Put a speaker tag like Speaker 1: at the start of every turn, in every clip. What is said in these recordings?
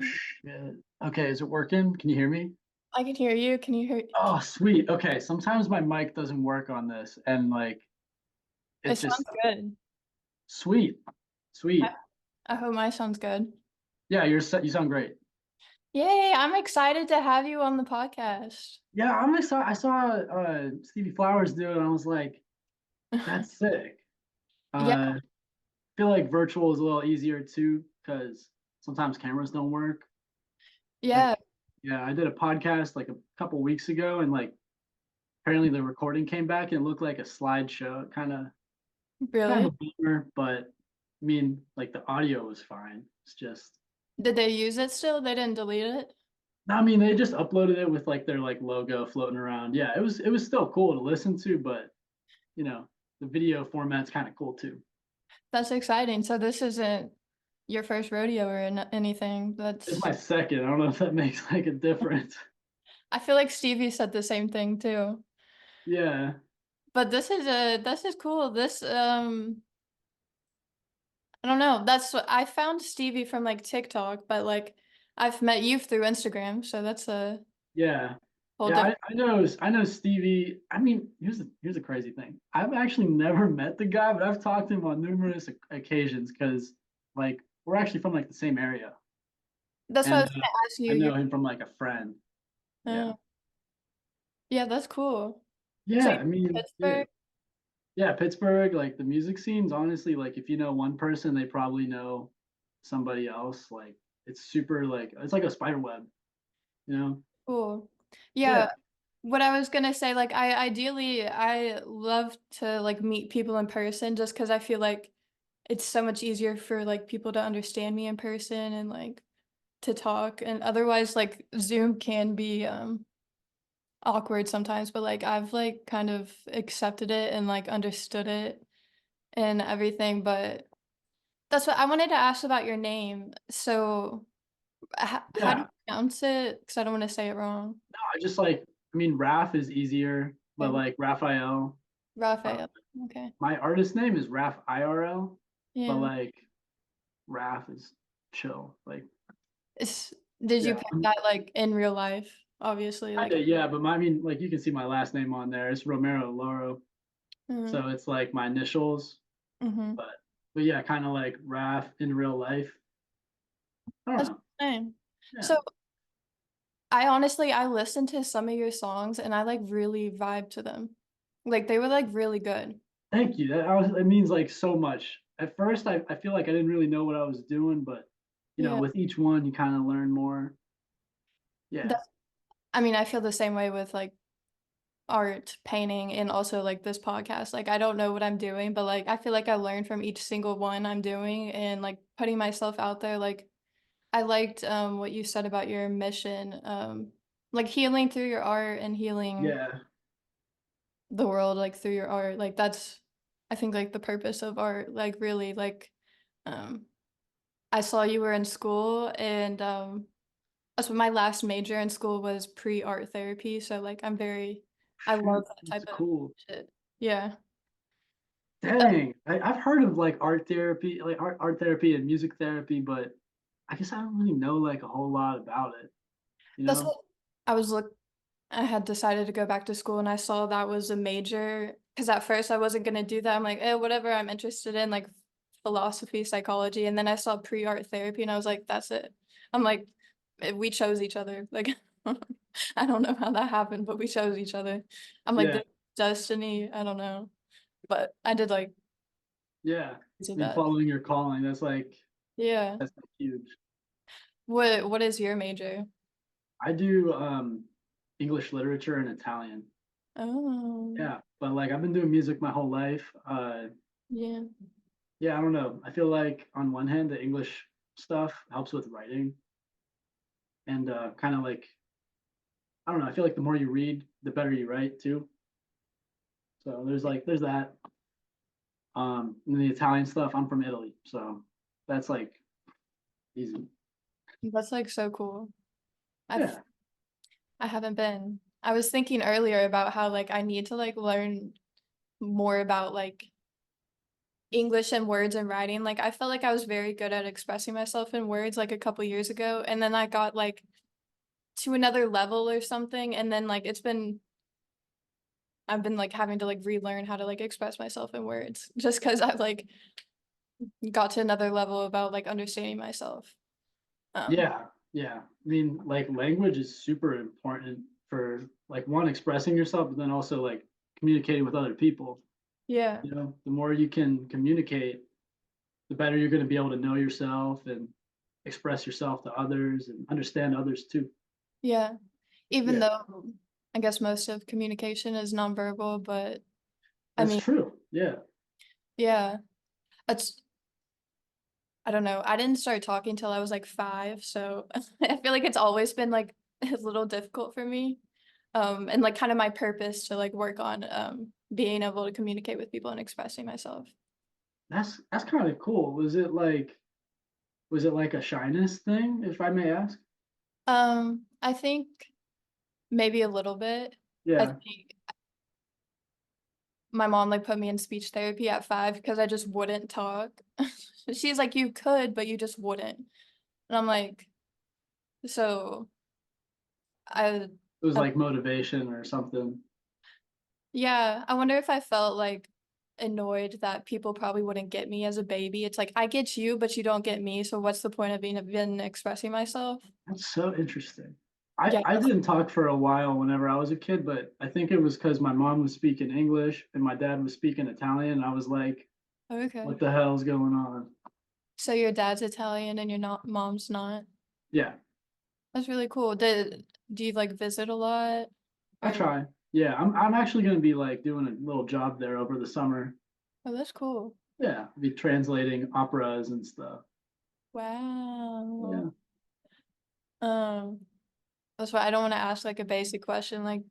Speaker 1: Shit. Okay, is it working? Can you hear me?
Speaker 2: I can hear you. Can you hear?
Speaker 1: Oh, sweet. Okay, sometimes my mic doesn't work on this, and like
Speaker 2: It
Speaker 1: it's
Speaker 2: sounds
Speaker 1: just
Speaker 2: good.
Speaker 1: sweet,
Speaker 2: I,
Speaker 1: sweet.
Speaker 2: I hope my sounds good.
Speaker 1: Yeah, you sound great.
Speaker 2: Yay, I'm excited to have you on the podcast.
Speaker 1: Yeah, I'm excited. I saw Stevie Flowers do it, and I was like, that's sick.
Speaker 2: Yeah,
Speaker 1: I feel like virtual is a little easier too, because sometimes cameras don't work. Like,
Speaker 2: yeah,
Speaker 1: yeah, I did a podcast like a couple weeks ago, and like apparently the recording came back and it looked like a slideshow. Kind
Speaker 2: really?
Speaker 1: of a bummer, but I mean, like the audio was fine. It's just,
Speaker 2: Did they use it still? They didn't delete it?
Speaker 1: I mean, they just uploaded it with like their like logo floating around. Yeah, it was still cool to listen to, but you know, the video format's kind of cool too.
Speaker 2: That's exciting. So this isn't your first rodeo or anything.
Speaker 1: It's
Speaker 2: That's
Speaker 1: my second. I don't know if that makes like a difference.
Speaker 2: I feel like Stevie said the same thing too.
Speaker 1: Yeah,
Speaker 2: But this is cool. I don't know. That's what I found Stevie from like TikTok, but like I've met you through Instagram, so that's a
Speaker 1: yeah,
Speaker 2: whole
Speaker 1: yeah.
Speaker 2: different.
Speaker 1: I know Stevie. I mean, here's the crazy thing. I've actually never met the guy, but I've talked to him on numerous occasions because like we're actually from like the same area.
Speaker 2: That's what I
Speaker 1: And
Speaker 2: was gonna ask
Speaker 1: I
Speaker 2: you.
Speaker 1: know him from like a friend. Yeah.
Speaker 2: Uh, yeah, that's cool. So
Speaker 1: Yeah.
Speaker 2: you're
Speaker 1: I
Speaker 2: from
Speaker 1: mean, yeah.
Speaker 2: Pittsburgh?
Speaker 1: Yeah. Pittsburgh, like the music scene's honestly, like if you know one person, they probably know somebody else. Like it's super, like, it's like a spider web, you know?
Speaker 2: Cool. Yeah,
Speaker 1: Yeah.
Speaker 2: what I was gonna say, like I love to like meet people in person just because I feel like it's so much easier for like people to understand me in person and like to talk. And otherwise like Zoom can be awkward sometimes, but like I've like kind of accepted it and like understood it and everything. But that's what I wanted to ask about your name. So, how do you
Speaker 1: Yeah.
Speaker 2: pronounce it? Because I don't want to say it wrong.
Speaker 1: No, I just like, I mean, Raf is easier, but
Speaker 2: Okay.
Speaker 1: like Raphael, uh,
Speaker 2: Raphael. Okay.
Speaker 1: my artist name is RAFiRL, but
Speaker 2: Yeah.
Speaker 1: like Raf is chill. Like,
Speaker 2: It's, did you
Speaker 1: yeah.
Speaker 2: pick that like in real life? Obviously, like.
Speaker 1: Yeah, but I mean, like you can see my last name on there. It's Romero Loro.
Speaker 2: Mm-hmm.
Speaker 1: So it's like my initials,
Speaker 2: Mm-hmm.
Speaker 1: but yeah, kind of like Raph in real life. I don't
Speaker 2: That's
Speaker 1: know.
Speaker 2: insane.
Speaker 1: Yeah.
Speaker 2: So I listened to some of your songs and I like really vibed to them. Like they were like really good.
Speaker 1: Thank you. It means like so much. At first, I feel like I didn't really know what I was doing, but
Speaker 2: Yeah.
Speaker 1: with each one, you kind of learn more. Yeah.
Speaker 2: That's, I mean, I feel the same way with like art, painting, and also like this podcast. Like I don't know what I'm doing, but like I feel like I learn from each single one I'm doing and like putting myself out there. Like I liked what you said about your mission, like healing through your art and healing
Speaker 1: Yeah.
Speaker 2: the world like through your art. Like that's I think like the purpose of art. Like really like um I saw you were in school and that's what my last major in school was pre-art therapy. So like I love
Speaker 1: Shoot,
Speaker 2: that
Speaker 1: that's
Speaker 2: type of
Speaker 1: cool.
Speaker 2: shit. Yeah.
Speaker 1: Dang. I've heard of like art therapy, like art therapy and music therapy, but I guess I don't really know like a whole lot about it, you
Speaker 2: That's
Speaker 1: know?
Speaker 2: what I was look I had decided to go back to school and I saw that was a major because at first I wasn't gonna do that. I'm like, eh, whatever I'm interested in, like philosophy, psychology. And then I saw pre-art therapy and I was like, that's it. I'm like, we chose each other. Like I don't know how that happened, but we chose each other. I'm like,
Speaker 1: Yeah.
Speaker 2: this is destiny. I don't know. But I did like
Speaker 1: Yeah.
Speaker 2: to
Speaker 1: I mean,
Speaker 2: that.
Speaker 1: following your calling,
Speaker 2: Yeah.
Speaker 1: that's like huge.
Speaker 2: What is your major?
Speaker 1: I do English literature and Italian.
Speaker 2: Oh,
Speaker 1: Yeah, but like I've been doing music my whole life.
Speaker 2: yeah.
Speaker 1: Yeah, I don't know. I feel like on one hand, the English stuff helps with writing, and kind of like I don't know. I feel like the more you read, the better you write too. So there's that. And the Italian stuff. I'm from Italy, so that's like easy.
Speaker 2: That's like so cool. I've
Speaker 1: Yeah,
Speaker 2: I haven't been. I was thinking earlier about how like I need to like learn more about like English and words and writing. Like I felt like I was very good at expressing myself in words like a couple years ago, and then I got like to another level or something, and then like I've been like having to like relearn how to like express myself in words just because I like got to another level about like understanding myself. Um,
Speaker 1: Yeah, yeah. I mean, like language is super important for like one expressing yourself, but then also like communicating with other people.
Speaker 2: yeah,
Speaker 1: You know, the more you can communicate, the better you're going to be able to know yourself and express yourself to others and understand others too.
Speaker 2: yeah. Even
Speaker 1: Yeah,
Speaker 2: though I guess most of communication is nonverbal, but I
Speaker 1: that's
Speaker 2: mean,
Speaker 1: true. Yeah,
Speaker 2: yeah, that's I don't know. I didn't start talking till I was like 5, so I feel like it's always been like a little difficult for me. And like kind of my purpose to like work on being able to communicate with people and expressing myself.
Speaker 1: that's kind of cool. Was it like a shyness thing, if I may ask?
Speaker 2: I think maybe a little bit. I
Speaker 1: Yeah,
Speaker 2: think my mom like put me in speech therapy at 5 because I just wouldn't talk. She's like, you could, but you just wouldn't. And I'm like, so I
Speaker 1: it was like motivation or something.
Speaker 2: Yeah, I wonder if I felt like annoyed that people probably wouldn't get me as a baby. It's like I get you, but you don't get me. So what's the point of being even expressing myself?
Speaker 1: That's so interesting.
Speaker 2: Yeah.
Speaker 1: I didn't talk for a while whenever I was a kid, but I think it was because my mom was speaking English and my dad was speaking Italian. And I was like,
Speaker 2: Okay.
Speaker 1: what the hell's going on?
Speaker 2: So your dad's Italian and your not mom's not.
Speaker 1: Yeah,
Speaker 2: That's really cool. Do you like visit a lot?
Speaker 1: I
Speaker 2: Or
Speaker 1: try. Yeah, I'm actually gonna be like doing a little job there over the summer.
Speaker 2: oh, that's cool.
Speaker 1: Yeah, be translating operas and stuff.
Speaker 2: Wow.
Speaker 1: Yeah.
Speaker 2: Um, that's why I don't want to ask like a basic question like,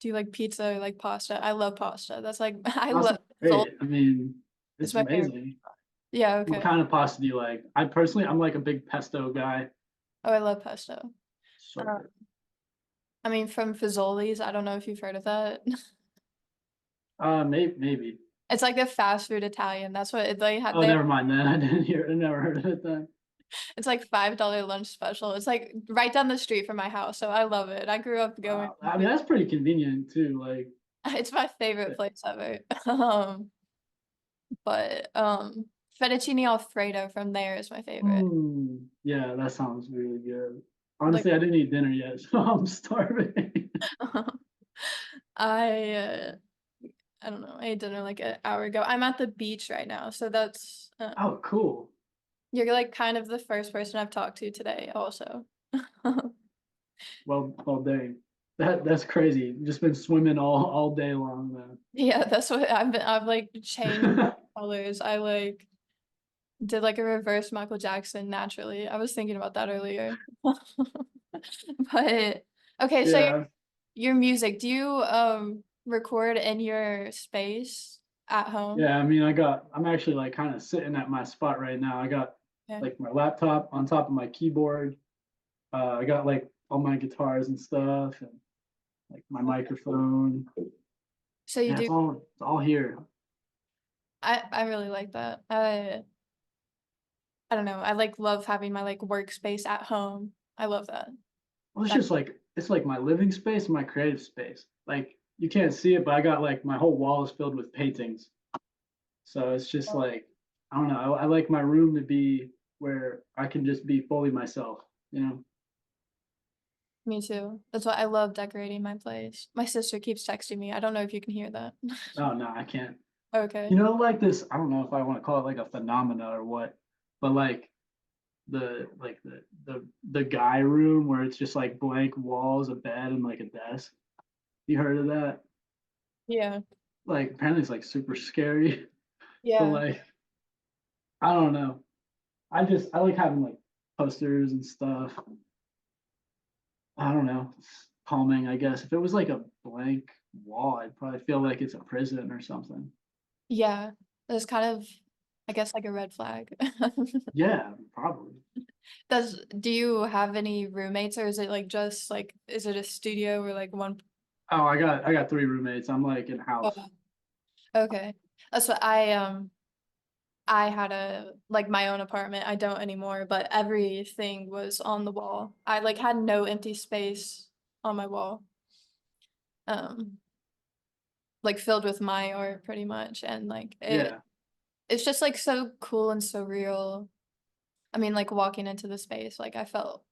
Speaker 2: do you like pizza or like pasta? I love pasta. That's like I love
Speaker 1: Pasta's great. I mean,
Speaker 2: it's
Speaker 1: it's
Speaker 2: my favorite.
Speaker 1: amazing.
Speaker 2: Yeah,
Speaker 1: What
Speaker 2: okay.
Speaker 1: kind of pasta do you like? I personally, I'm like a big pesto guy.
Speaker 2: Oh, I love pesto.
Speaker 1: So
Speaker 2: Uh,
Speaker 1: good.
Speaker 2: I mean, from Fazoli's, I don't know if you've heard of that.
Speaker 1: Maybe.
Speaker 2: It's like a fast food Italian. That's what they had.
Speaker 1: Oh,
Speaker 2: They
Speaker 1: never mind then. I didn't hear. I never heard of it then.
Speaker 2: it's like $5 lunch special. It's like right down the street from my house, so I love it. I grew up going.
Speaker 1: Wow. I mean, that's pretty convenient too. Like,
Speaker 2: It's my
Speaker 1: yeah.
Speaker 2: favorite place ever. But fettuccine Alfredo from there is my favorite.
Speaker 1: Yeah, that sounds really good.
Speaker 2: Like
Speaker 1: Honestly, I didn't eat dinner yet, so I'm starving.
Speaker 2: I I don't know. I ate dinner like an hour ago. I'm at the beach right now, so that's
Speaker 1: Oh, cool.
Speaker 2: you're like kind of the first person I've talked to today, also.
Speaker 1: Well, dang. That's crazy. Just been swimming all day long
Speaker 2: Yeah, that's what I've like changed
Speaker 1: then.
Speaker 2: colors. I like did like a reverse Michael Jackson naturally. I was thinking about that earlier. But okay, so
Speaker 1: Yeah,
Speaker 2: your music, do you record in your space at home?
Speaker 1: yeah. I mean, I'm actually like kind of sitting at my spot right now. I got
Speaker 2: Okay.
Speaker 1: like my laptop on top of my keyboard. I got like all my guitars and stuff, and like my microphone.
Speaker 2: So you
Speaker 1: Yeah,
Speaker 2: do
Speaker 1: it's all here.
Speaker 2: I really like that. I don't know. I like love having my like workspace at home. I love that.
Speaker 1: Well,
Speaker 2: That
Speaker 1: it's like my living space and my creative space. Like you can't see it, but I got like my whole wall is filled with paintings. So it's just like I don't know. I like my room to be where I can just be fully myself. You know?
Speaker 2: me too. That's why I love decorating my place. My sister keeps texting me. I don't know if you can hear that.
Speaker 1: Oh no, I can't.
Speaker 2: Okay.
Speaker 1: You know, like this. I don't know if I want to call it like a phenomena or what, but like the guy room where it's just like blank walls, a bed, and like a desk. You heard of that?
Speaker 2: Yeah.
Speaker 1: Like apparently it's like super scary, but
Speaker 2: Yeah.
Speaker 1: like I don't know. I like having like posters and stuff. I don't know. It's calming, I guess. If it was like a blank wall, I'd probably feel like it's a prison or something.
Speaker 2: Yeah. That's kind of I guess like a red flag.
Speaker 1: Yeah, probably.
Speaker 2: Do you have any roommates or is it like just like is it a studio or like one
Speaker 1: Oh, I got 3 roommates. I'm like in
Speaker 2: oh,
Speaker 1: house.
Speaker 2: okay. That's what I I had a like, my own apartment, I don't anymore, but everything was on the wall. I, like, had no empty space on my wall, um, like, filled with my art pretty much, and, like,
Speaker 1: Yeah.
Speaker 2: it's just, like, so cool and so real. I mean, like, walking into the space, like, I felt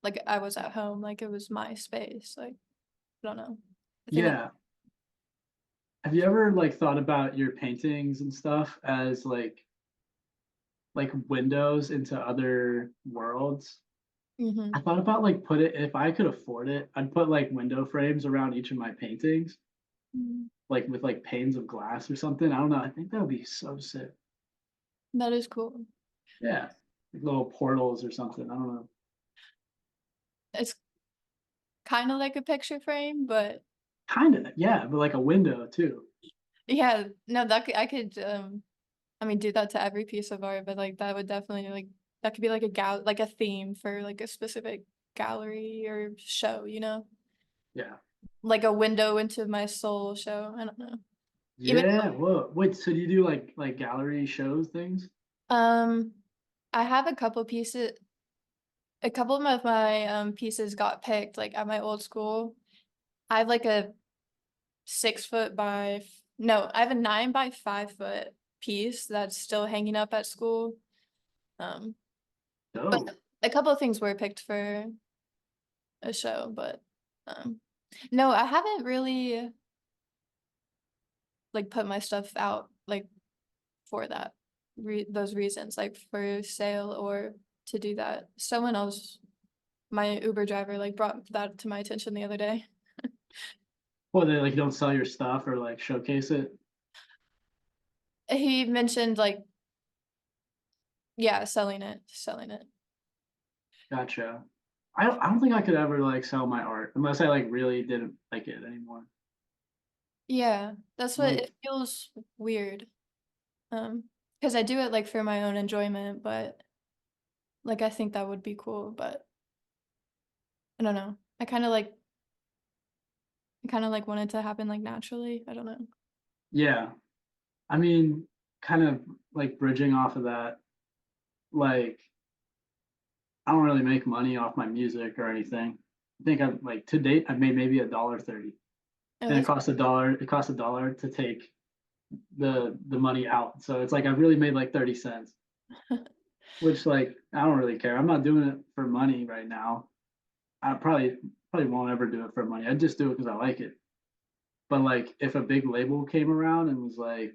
Speaker 2: like I was at home, like, it was my space, like, I don't know. I think it
Speaker 1: Yeah. Have you ever like thought about your paintings and stuff as like windows into other worlds? I
Speaker 2: Mhm.
Speaker 1: thought about like put it if I could afford it, I'd put like window frames around each of my paintings,
Speaker 2: Mhm.
Speaker 1: like with like panes of glass or something. I don't know. I think that would be so sick.
Speaker 2: That is cool.
Speaker 1: Yeah. Like little portals or something. I don't know.
Speaker 2: It's kinda like a picture frame, but
Speaker 1: Kind of, yeah, but like a window too.
Speaker 2: yeah, no, that could I could, I mean, do that to every piece of art, but, like, that would definitely, like that could be like a like a theme for, like, a specific gallery or show, you know?
Speaker 1: Yeah.
Speaker 2: Like a window into my soul show, I don't know. Even
Speaker 1: Yeah. Whoa. Wait, so do you do like gallery shows things?
Speaker 2: um, I have a couple of my, pieces got picked, like, at my old school. I have, like, a 6 foot by f no, I have a 9 by 5 foot piece that's still hanging up at school, um, but
Speaker 1: Dope.
Speaker 2: a couple of things were picked for a show, but, um no, I haven't really, like, put my stuff out, like, for that those reasons, like, for sale or to do that. Someone else my Uber driver, like, brought that to my attention the other day.
Speaker 1: Well, they like don't sell your stuff or like showcase it.
Speaker 2: He mentioned, like yeah, selling it.
Speaker 1: Gotcha. I don't think I could ever like sell my art unless I like really didn't like it anymore.
Speaker 2: Yeah, that's what
Speaker 1: Like,
Speaker 2: it feels weird, because I do it, like, for my own enjoyment, but, like, I think that would be cool, but I don't know. I kinda, like, want it to happen, like, naturally, I don't know.
Speaker 1: yeah. I mean, kind of like bridging off of that, like I don't really make money off my music or anything. I think I've like to date I've made maybe $1.30.
Speaker 2: Oh,
Speaker 1: And
Speaker 2: that's
Speaker 1: it costs $1 to take the money out. So it's like I've really made like 30 cents, which like I don't really care. I'm not doing it for money right now. I probably won't ever do it for money. I just do it because I like it. But like if a big label came around and was like,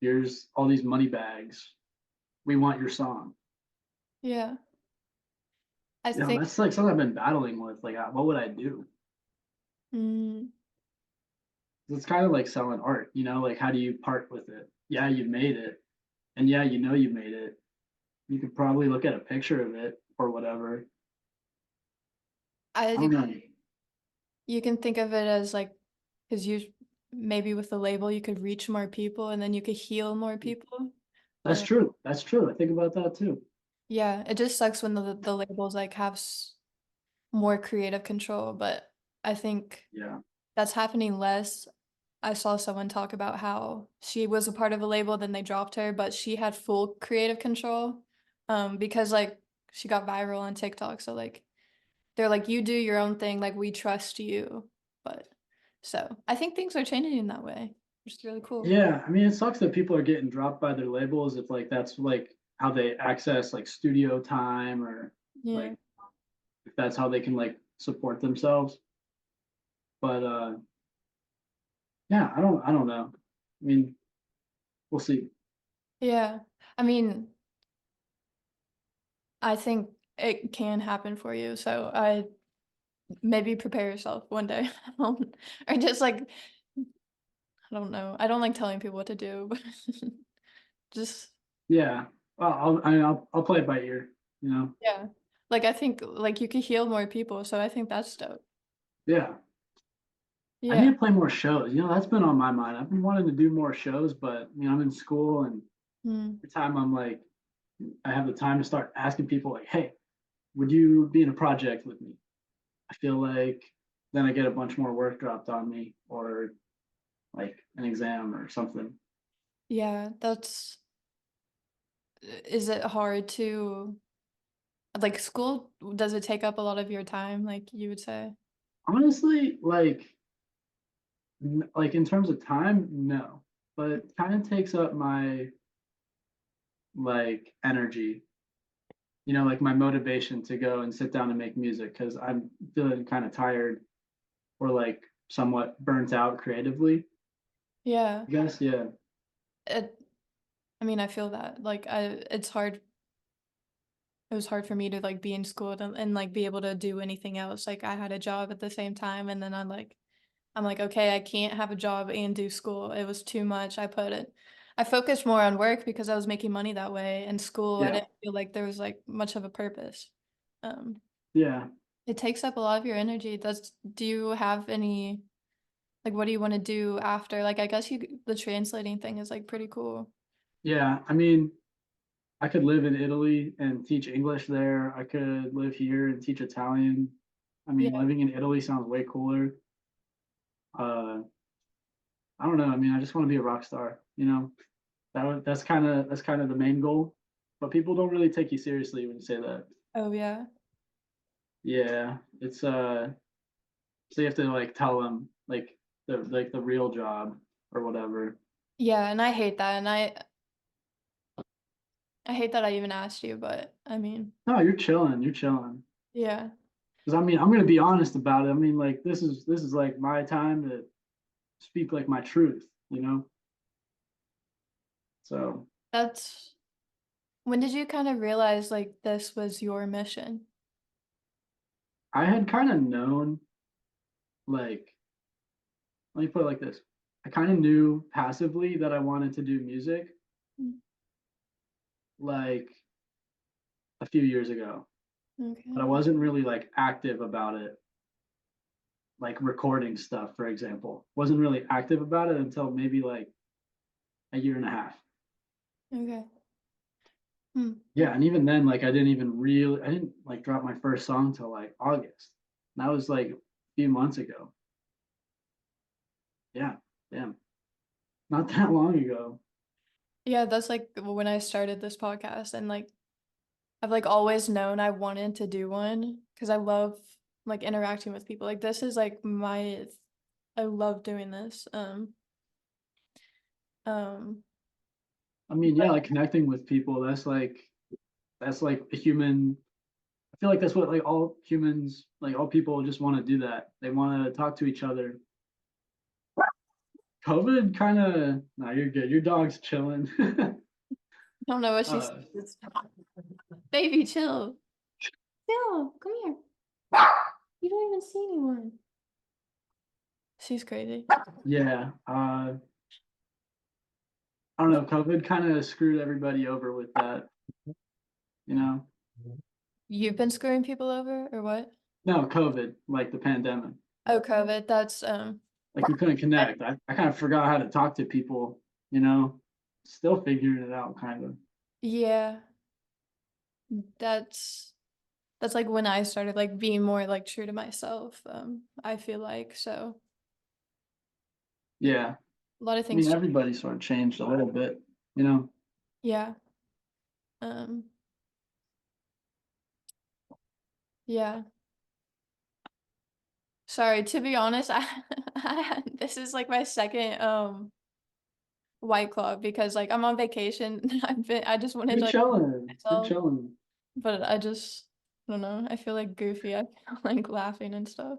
Speaker 1: here's all these money bags, we want your song.
Speaker 2: yeah. I
Speaker 1: You know,
Speaker 2: think
Speaker 1: that's like something I've been battling with. Like, what would I do?
Speaker 2: mm,
Speaker 1: It's kind of like selling art, you know, like how do you part with it? Yeah, you made it. And yeah, you know you made it. You could probably look at a picture of it or whatever. I
Speaker 2: I
Speaker 1: don't know.
Speaker 2: you can think of it as, like, because you maybe with the label, you could reach more people and then you could heal more people.
Speaker 1: That's
Speaker 2: Uh,
Speaker 1: true. That's true. I think about that too.
Speaker 2: yeah, it just sucks when the labels, like, have more creative control, but I think
Speaker 1: Yeah.
Speaker 2: that's happening less. I saw someone talk about how she was a part of a label, then they dropped her, but she had full creative control, because, like, she got viral on TikTok, so, like, they're like, "You do your own thing, like, we trust you." But so, I think things are changing in that way, which is really cool.
Speaker 1: Yeah. I mean, it sucks that people are getting dropped by their labels if like that's like how they access like studio time or
Speaker 2: Yeah.
Speaker 1: like if that's how they can like support themselves. But yeah, I don't know. I mean, we'll see.
Speaker 2: Yeah. I mean, I think it can happen for you, so I maybe prepare yourself one day. Or just, like I don't know. I don't like telling people what to do, but just
Speaker 1: Yeah. Well, I'll play it by ear, you know.
Speaker 2: yeah. Like, I think, like, you could heal more people, so I think that's dope.
Speaker 1: Yeah. I
Speaker 2: Yeah.
Speaker 1: need to play more shows. You know, that's been on my mind. I've been wanting to do more shows, but you know, I'm in school and
Speaker 2: Mm.
Speaker 1: every time I'm like I have the time to start asking people like, "Hey, would you be in a project with me?" I feel like then I get a bunch more work dropped on me or like an exam or something.
Speaker 2: Yeah, that's is it hard to like school, does it take up a lot of your time, like you would say?
Speaker 1: Honestly, like in terms of time, no, but it kind of takes up my energy, like my motivation to go and sit down and make music because I'm feeling kind of tired or like somewhat burnt out creatively.
Speaker 2: Yeah.
Speaker 1: I guess, yeah,
Speaker 2: It I mean, I feel that. Like it was hard for me to like be in school and like be able to do anything else. Like I had a job at the same time and then I'm like, okay, I can't have a job and do school. It was too much. I focused more on work because I was making money that way. And school, I
Speaker 1: yeah,
Speaker 2: didn't feel like there was like much of a purpose. Um,
Speaker 1: yeah,
Speaker 2: it takes up a lot of your energy. Do you have any, like, what do you want to do after? Like, I guess the translating thing is like pretty cool.
Speaker 1: yeah. I mean, I could live in Italy and teach English there. I could live here and teach Italian. I
Speaker 2: Yeah.
Speaker 1: mean, living in Italy sounds way cooler. Uh, I don't know. I mean, I just want to be a rock star. That's kind of the main goal. But people don't really take you seriously when you say that.
Speaker 2: Oh, yeah.
Speaker 1: Yeah, it's so you have to like tell them the real job or whatever.
Speaker 2: Yeah. And I hate that. And I hate that I even asked you, but I mean,
Speaker 1: No, you're chilling. You're chilling.
Speaker 2: yeah.
Speaker 1: Because I mean, I'm gonna be honest about it. I mean, like this is like my time to speak like my truth. So
Speaker 2: That's When did you kind of realize like this was your mission?
Speaker 1: I had kind of known, like, let me put it like this. I kind of knew passively that I wanted to do music
Speaker 2: Mm,
Speaker 1: like a few years ago, but I
Speaker 2: okay.
Speaker 1: wasn't really like active about it, like recording stuff, for example. Wasn't really active about it until maybe like a year and a half.
Speaker 2: Okay. Hmm.
Speaker 1: Yeah, and even then, like I didn't like drop my first song till like August. And that was like a few months ago. Yeah, damn, not that long ago.
Speaker 2: Yeah, that's like when I started this podcast and like I've like always known I wanted to do one because I love like interacting with people. Like this is like I love doing this. Um
Speaker 1: I mean, yeah, like connecting with people. That's like a human. I feel like that's what like all humans, like all people, just want to do that. They want to talk to each other. COVID kind of. Nah, you're good. Your dog's chilling.
Speaker 2: I don't know what she's
Speaker 1: uh,
Speaker 2: baby, chill. Chill, come here. You don't even see anyone. She's crazy.
Speaker 1: yeah. I don't know. COVID kind of screwed everybody over with that. You know.
Speaker 2: You've been screwing people over or what?
Speaker 1: No, COVID, like the pandemic.
Speaker 2: Oh, COVID.
Speaker 1: Like we couldn't connect. I kind of forgot how to talk to people. Still figuring it out, kind of.
Speaker 2: Yeah, that's that's like when I started like being more like true to myself. I feel like so
Speaker 1: Yeah.
Speaker 2: a lot of
Speaker 1: I mean,
Speaker 2: things.
Speaker 1: everybody sort of changed a little bit.
Speaker 2: Yeah. Um. Yeah. Sorry. To be honest, this is like my second White Claw because like I'm on vacation. I just wanted
Speaker 1: You're
Speaker 2: to like
Speaker 1: chilling. You're
Speaker 2: myself,
Speaker 1: chilling.
Speaker 2: but I don't know. I feel like goofy. I feel like laughing and stuff.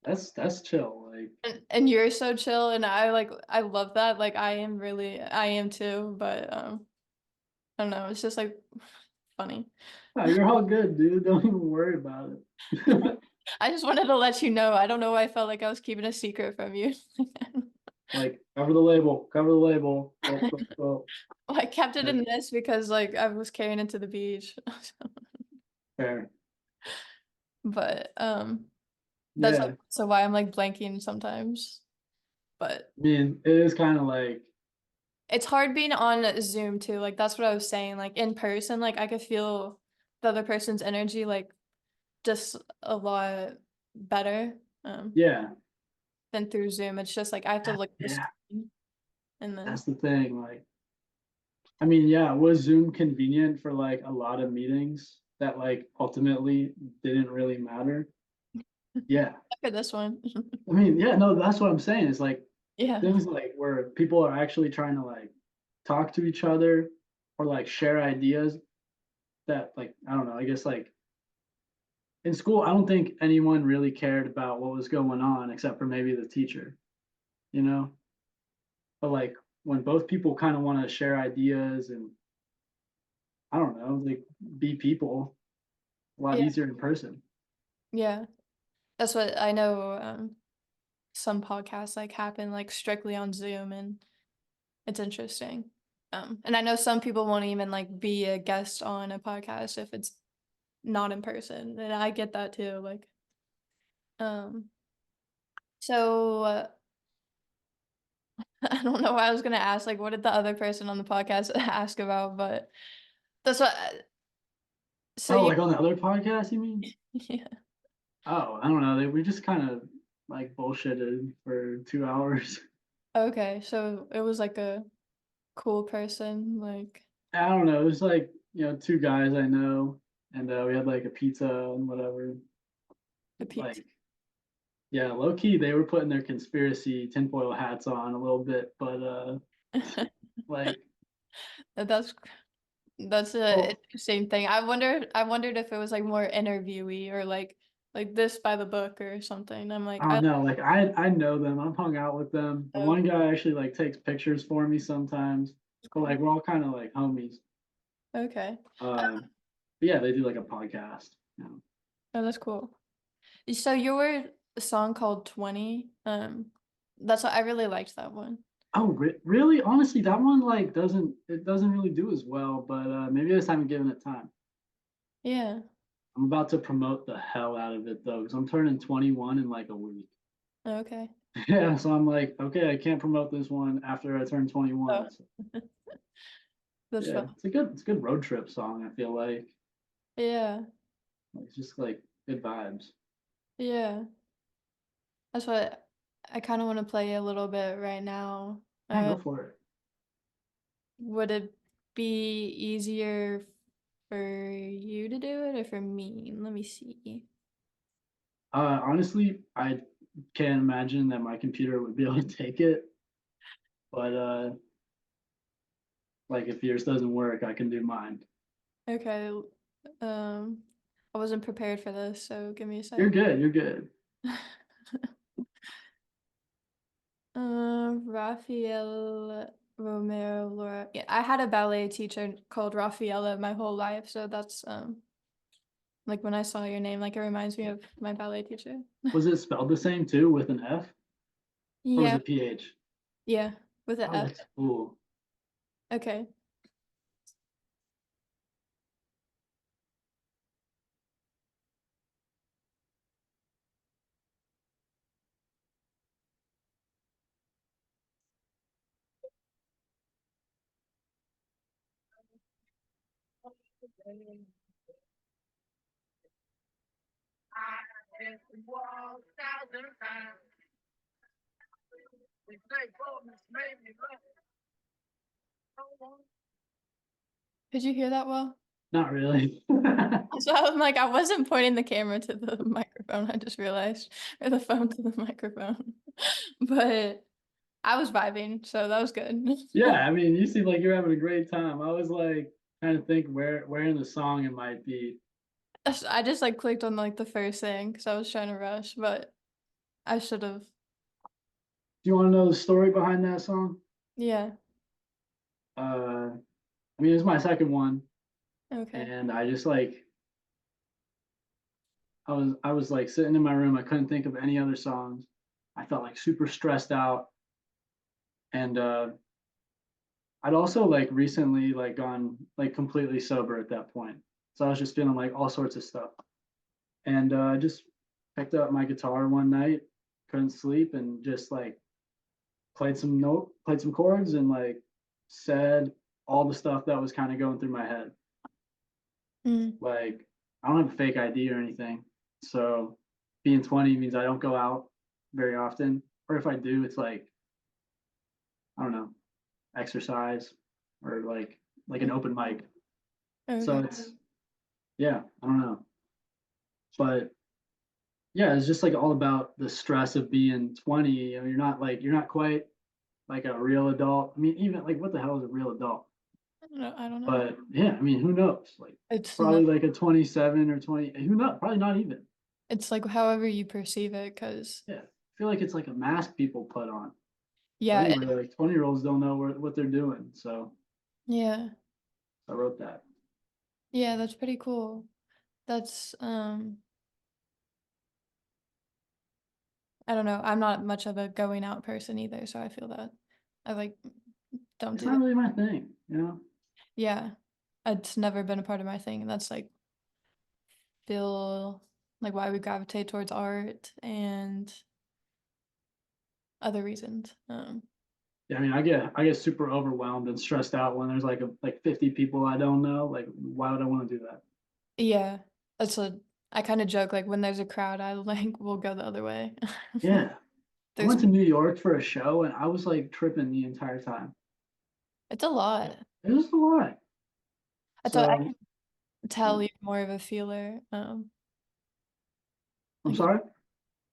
Speaker 1: That's chill. Like,
Speaker 2: And you're so chill and I love that. Like I am too, but I don't know, it's just like funny.
Speaker 1: no, you're all good, dude. Don't even worry about it.
Speaker 2: I just wanted to let you know. I don't know why I felt like I was keeping a secret from you.
Speaker 1: Like, cover the label. Cover the label. Well, well, well.
Speaker 2: Well, I kept it
Speaker 1: Like,
Speaker 2: in this because like I was carrying it to the beach.
Speaker 1: fair.
Speaker 2: But that's
Speaker 1: Yeah.
Speaker 2: also why I'm like blanking sometimes. But
Speaker 1: I mean, it is kind of like,
Speaker 2: it's hard being on Zoom too. Like that's what I was saying. Like in person, like I could feel the other person's energy like just a lot better
Speaker 1: yeah,
Speaker 2: than through Zoom. It's just like I have to look at the
Speaker 1: yeah.
Speaker 2: screen and then
Speaker 1: That's the thing. Like, I mean, yeah, was Zoom convenient for like a lot of meetings that like ultimately didn't really matter? Yeah.
Speaker 2: Look at this one.
Speaker 1: I mean, yeah, no, that's what I'm saying. It's like
Speaker 2: Yeah.
Speaker 1: things like where people are actually trying to like talk to each other or like share ideas that like I don't know, I guess like in school I don't think anyone really cared about what was going on except for maybe the teacher, you know? But like when both people kind of want to share ideas and I don't know, like be people, a lot
Speaker 2: Yeah.
Speaker 1: easier in person.
Speaker 2: Yeah. That's what I know. Some podcasts like happen like strictly on Zoom, and it's interesting. And I know some people won't even like be a guest on a podcast if it's not in person, and I get that too. Like, um, so I don't know why I was gonna ask. Like, what did the other person on the podcast ask about? But that's what. So
Speaker 1: Oh,
Speaker 2: you,
Speaker 1: like on the other podcast, you mean?
Speaker 2: yeah.
Speaker 1: Oh, I don't know. We just kind of like bullshitted for 2 hours.
Speaker 2: Okay, so it was like a cool person, like
Speaker 1: I don't know. It was like, two guys I know, and we had like a pizza and whatever.
Speaker 2: a pizza.
Speaker 1: Like, yeah, low key, they were putting their conspiracy tinfoil hats on a little bit, but like,
Speaker 2: That's That's a
Speaker 1: well,
Speaker 2: interesting thing. I wondered if it was like more interviewee or like this by the book or something. I'm like,
Speaker 1: I
Speaker 2: I
Speaker 1: don't know. Like, I know them. I've hung out with them. The
Speaker 2: oh,
Speaker 1: one guy actually like takes pictures for me sometimes,
Speaker 2: that's
Speaker 1: but like
Speaker 2: cool.
Speaker 1: we're all kind of like homies.
Speaker 2: Okay.
Speaker 1: But yeah, they do like a podcast.
Speaker 2: Oh, that's cool. So your song called 20, that's what I really liked that one.
Speaker 1: Oh, really? Honestly, that one like doesn't really do as well, but maybe I just haven't given it time.
Speaker 2: Yeah.
Speaker 1: I'm about to promote the hell out of it though, because I'm turning 21 in like a week.
Speaker 2: Okay.
Speaker 1: Yeah, so I'm like, okay, I can't promote this one after I turn
Speaker 2: Oh,
Speaker 1: 21. So,
Speaker 2: that's
Speaker 1: yeah,
Speaker 2: fun.
Speaker 1: it's a good road trip song, I feel like.
Speaker 2: Yeah.
Speaker 1: It's just like good vibes.
Speaker 2: Yeah. That's what I kind of want to play a little bit right now.
Speaker 1: Yeah, go for it.
Speaker 2: Would it be easier for you to do it or for me? Let me see.
Speaker 1: Honestly, I can't imagine that my computer would be able to take it, but like if yours doesn't work, I can do mine.
Speaker 2: Okay. Um, I wasn't prepared for this, so give me a
Speaker 1: You're
Speaker 2: sec.
Speaker 1: good. You're good.
Speaker 2: Raphael Romero Laura. Yeah, I had a ballet teacher called Rafaela my whole life, so that's like when I saw your name, like it reminds me of my ballet teacher.
Speaker 1: Was it spelled the same too with an F or was
Speaker 2: Yeah,
Speaker 1: it PH?
Speaker 2: yeah, with an
Speaker 1: Oh,
Speaker 2: F.
Speaker 1: that's cool.
Speaker 2: Okay. Could you hear that well?
Speaker 1: Not really.
Speaker 2: So I'm like, I wasn't pointing the camera to the microphone. I just realized, or the phone to the microphone. But I was vibing, so that was good.
Speaker 1: Yeah, I mean, you seem like you're having a great time. I was like trying to think where in the song it might be.
Speaker 2: I just like clicked on like the first thing because I was trying to rush, but I should have.
Speaker 1: Do you want to know the story behind that song?
Speaker 2: Yeah.
Speaker 1: I mean, it's my second one,
Speaker 2: Okay.
Speaker 1: and I just like I was like sitting in my room. I couldn't think of any other songs. I felt like super stressed out, and I'd also like recently like gone like completely sober at that point. So I was just feeling like all sorts of stuff. And I just picked up my guitar one night, couldn't sleep, and just like played some chords, and like said all the stuff that was kind of going through my head.
Speaker 2: Mm.
Speaker 1: Like I don't have a fake ID or anything, so being 20 means I don't go out very often, or if I do, it's like I don't know, exercise or like like an open mic. So
Speaker 2: Okay.
Speaker 1: it's yeah, I don't know. But yeah, it's just like all about the stress of being 20. You know, you're not quite like a real adult. I mean, even like what the hell is a real adult?
Speaker 2: No, I don't know.
Speaker 1: But yeah, I mean, who knows? Like
Speaker 2: It's not
Speaker 1: probably like a 27 or 20, who knows? Probably not even.
Speaker 2: it's like however you perceive it, because
Speaker 1: Yeah. I feel like it's like a mask people put on. But
Speaker 2: yeah,
Speaker 1: anyway, like 20-year-olds don't know what they're doing. So
Speaker 2: yeah.
Speaker 1: I wrote that.
Speaker 2: Yeah, that's pretty cool. That's I don't know. I'm not much of a going out person either, so I feel that I like don't
Speaker 1: It's
Speaker 2: do
Speaker 1: not
Speaker 2: that.
Speaker 1: really my thing, you know?
Speaker 2: Yeah. It's never been a part of my thing, and that's like feel like why we gravitate towards art and other reasons.
Speaker 1: Yeah, I mean, I get super overwhelmed and stressed out when there's like 50 people I don't know. Like, why would I want to do that?
Speaker 2: Yeah. That's a I kind of joke like when there's a crowd, I like will go the other way.
Speaker 1: Yeah. I
Speaker 2: There's
Speaker 1: went to New York for a show and I was like tripping the entire time.
Speaker 2: it's a lot.
Speaker 1: It was a lot.
Speaker 2: I
Speaker 1: So,
Speaker 2: can tell you're more of a feeler.
Speaker 1: I'm
Speaker 2: Like you,
Speaker 1: sorry.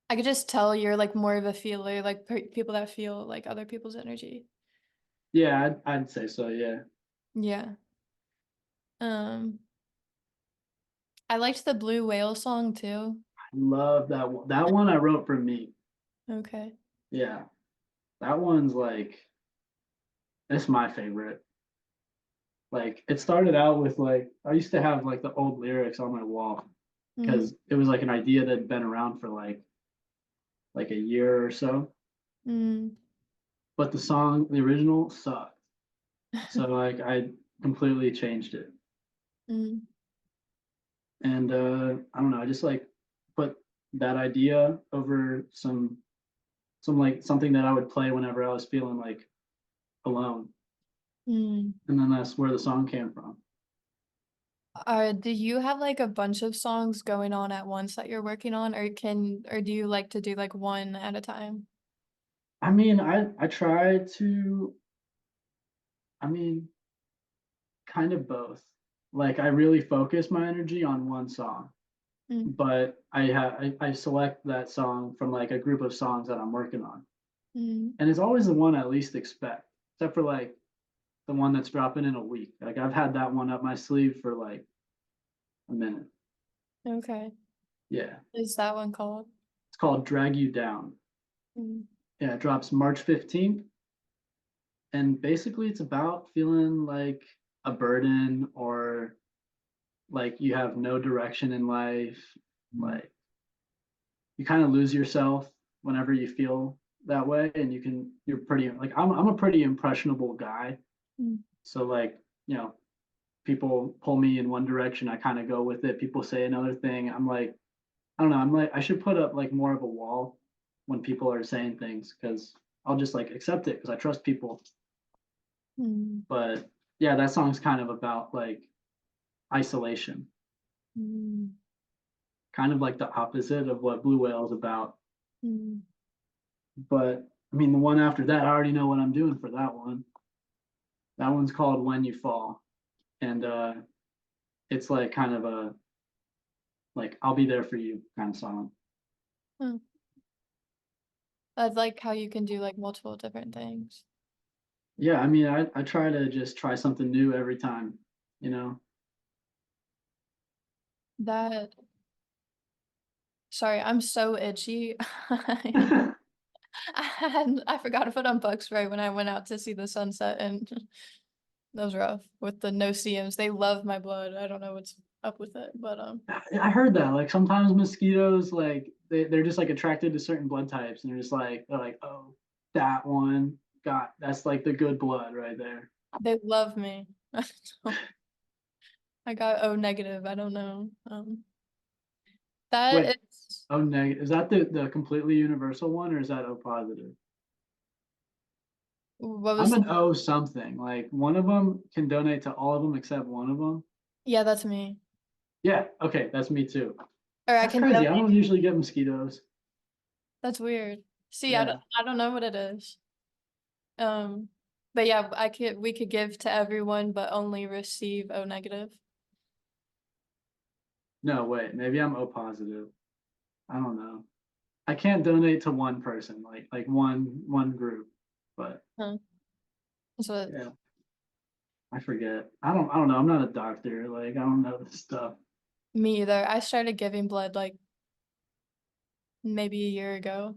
Speaker 2: I could just tell you're like more of a feeler, like people that feel like other people's energy.
Speaker 1: Yeah, I'd say so. Yeah.
Speaker 2: Yeah. Um, I liked the Blue Whale song too.
Speaker 1: I love that one. That one I wrote for me.
Speaker 2: Okay.
Speaker 1: Yeah. That one's like, it's my favorite. Like, it started out with like, I used to have like the old lyrics on my wall
Speaker 2: Mm,
Speaker 1: because it was like an idea that had been around for like a year or so.
Speaker 2: mm,
Speaker 1: But the song, the original, sucked. So like I completely changed it.
Speaker 2: mm,
Speaker 1: And I don't know, I just like put that idea over some like something that I would play whenever I was feeling like alone.
Speaker 2: mm.
Speaker 1: And then that's where the song came from.
Speaker 2: Do you have like a bunch of songs going on at once that you're working on, or do you like to do like one at a time?
Speaker 1: I mean, I try to, I mean, kind of both. Like I really focus my energy on one song,
Speaker 2: Mm,
Speaker 1: but I select that song from like a group of songs that I'm working on.
Speaker 2: mm,
Speaker 1: And it's always the one I least expect, except for like the one that's dropping in a week. Like I've had that one up my sleeve for like a minute.
Speaker 2: okay.
Speaker 1: Yeah.
Speaker 2: Is that one called?
Speaker 1: It's called Drag You Down.
Speaker 2: Mm,
Speaker 1: Yeah, it drops March 15th. And basically it's about feeling like a burden or like you have no direction in life. Like you kind of lose yourself whenever you feel that way. And you're pretty like I'm a pretty impressionable guy.
Speaker 2: mm,
Speaker 1: So like, you know, people pull me in one direction, I kind of go with it. People say another thing. I'm like, I don't know. I'm like, I should put up like more of a wall when people are saying things because I'll just like accept it because I trust people.
Speaker 2: mm,
Speaker 1: But yeah, that song's kind of about like isolation,
Speaker 2: mm,
Speaker 1: kind of like the opposite of what Blue Whale is about.
Speaker 2: mm,
Speaker 1: But I mean, the one after that, I already know what I'm doing for that one. That one's called When You Fall. And it's like kind of a like I'll be there for you kind of song.
Speaker 2: mm. I like how you can do like multiple different things.
Speaker 1: Yeah, I mean, I try to just try something new every time, you know.
Speaker 2: That Sorry, I'm so itchy. I forgot to put on bug spray when I went out to see the sunset, and that was rough with the no-see-ums. They love my blood. I don't know what's up with it, but
Speaker 1: I heard that like sometimes mosquitoes like they're just like attracted to certain blood types and they're like, oh, that one got that's like the good blood right there.
Speaker 2: they love me. I got O negative. I don't know. That
Speaker 1: Wait,
Speaker 2: is
Speaker 1: oh negative. Is that the completely universal one or is that O positive?
Speaker 2: what
Speaker 1: I'm
Speaker 2: was
Speaker 1: an O something. Like one of them can donate to all of them except one of them.
Speaker 2: yeah, that's me.
Speaker 1: Yeah, okay, that's me too.
Speaker 2: Or I
Speaker 1: That's
Speaker 2: can
Speaker 1: crazy. I
Speaker 2: donate.
Speaker 1: don't usually get mosquitoes.
Speaker 2: That's weird. See,
Speaker 1: Yeah.
Speaker 2: I don't know what it is. Um, But yeah, we could give to everyone, but only receive O negative.
Speaker 1: No, wait, maybe I'm O positive. I don't know. I can't donate to one person, like one group. But
Speaker 2: Huh. So
Speaker 1: yeah, I forget. I don't know. I'm not a doctor. Like I don't know this stuff.
Speaker 2: me either. I started giving blood like maybe a year ago.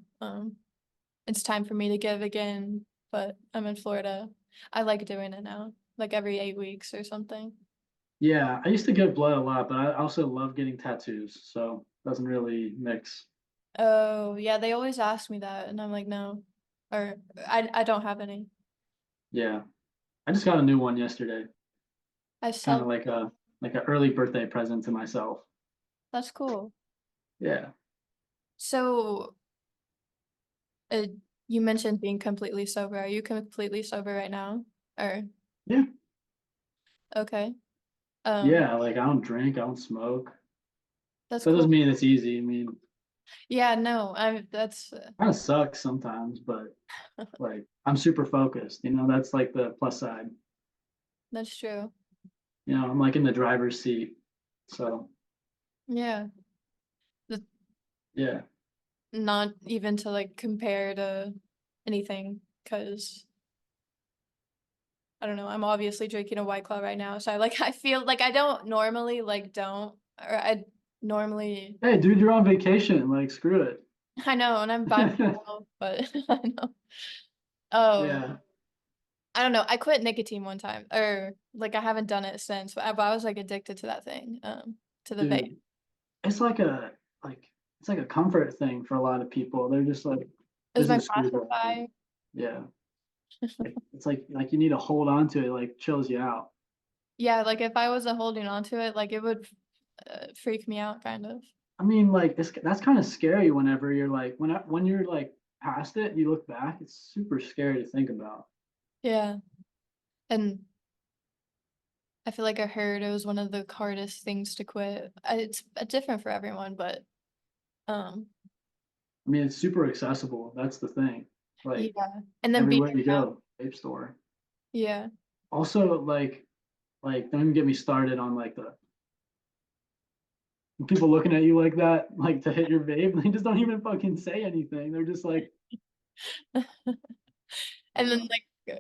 Speaker 2: It's time for me to give again, but I'm in Florida. I like doing it now, like every 8 weeks or something.
Speaker 1: Yeah, I used to give blood a lot, but I also love getting tattoos, so doesn't really mix.
Speaker 2: Oh, yeah, they always ask me that, and I'm like, no, or I don't have any.
Speaker 1: Yeah, I just got a new one yesterday.
Speaker 2: I
Speaker 1: Kind of
Speaker 2: sell.
Speaker 1: like an early birthday present to myself.
Speaker 2: That's cool.
Speaker 1: Yeah,
Speaker 2: So, uh, you mentioned being completely sober. Are you completely sober right now? Or
Speaker 1: yeah,
Speaker 2: okay,
Speaker 1: yeah. Like I don't drink, I don't smoke.
Speaker 2: that's
Speaker 1: That doesn't
Speaker 2: cool.
Speaker 1: mean it's easy. I mean,
Speaker 2: Yeah, no, I that's
Speaker 1: kind of sucks sometimes, but like I'm super focused. That's like the plus side.
Speaker 2: that's true.
Speaker 1: I'm like in the driver's seat. So
Speaker 2: Yeah, the,
Speaker 1: yeah,
Speaker 2: not even to like compare to anything, because I don't know. I'm obviously drinking a White Claw right now, so I feel like I don't normally don't or I normally
Speaker 1: hey, dude, you're on vacation. Like screw it.
Speaker 2: I know, and I'm by myself, but I know. Oh,
Speaker 1: Yeah,
Speaker 2: I don't know. I quit nicotine one time, or like I haven't done it since, but I was like addicted to that thing, to the vape.
Speaker 1: dude, it's like it's like a comfort thing for a lot of people. They're just like,
Speaker 2: It was
Speaker 1: this
Speaker 2: my
Speaker 1: is screwdriver.
Speaker 2: pacifier.
Speaker 1: Yeah, it's like you need to hold on to it. Like chills you out.
Speaker 2: Yeah, like if I wasn't holding on to it, like it would freak me out, kind of.
Speaker 1: I mean, like that's kind of scary whenever you're like when you're like past it, you look back. It's super scary to think about.
Speaker 2: Yeah, and I feel like I heard it was one of the hardest things to quit. It's different for everyone, but um,
Speaker 1: I mean, it's super accessible. That's the thing. Like
Speaker 2: yeah. And then being
Speaker 1: everywhere you
Speaker 2: around,
Speaker 1: go, vape store.
Speaker 2: yeah,
Speaker 1: Also, like don't even get me started on like the people looking at you like that, like to hit your vape. They just don't even fucking say anything. They're just like, I
Speaker 2: and
Speaker 1: don't
Speaker 2: then
Speaker 1: know.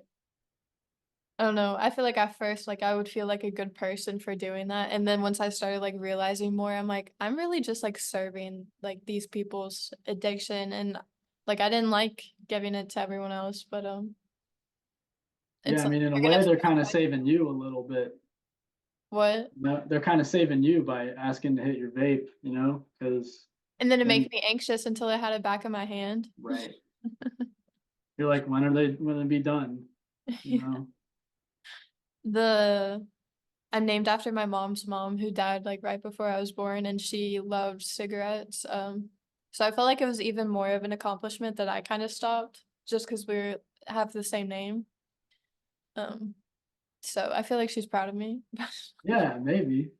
Speaker 2: I don't know. I feel like at first, like I would feel like a good person for doing that, and then once I started like realizing more, I'm like, I'm really just like serving like these people's addiction, and like I didn't like giving it to everyone else, but
Speaker 1: Yeah,
Speaker 2: it's
Speaker 1: I
Speaker 2: like
Speaker 1: mean, in a
Speaker 2: you're gonna
Speaker 1: way, they're
Speaker 2: feel
Speaker 1: kind of
Speaker 2: like
Speaker 1: saving you a little bit.
Speaker 2: what,
Speaker 1: They're kind of saving you by asking to hit your vape, because
Speaker 2: and then it
Speaker 1: then
Speaker 2: makes me anxious until I had it back in my hand.
Speaker 1: right, you're like, when are they going to be done? You know?
Speaker 2: The I'm named after my mom's mom who died like right before I was born, and she loved cigarettes. So I felt like it was even more of an accomplishment that I kind of stopped just because have the same name. Um, so I feel like she's proud of me.
Speaker 1: Yeah, maybe.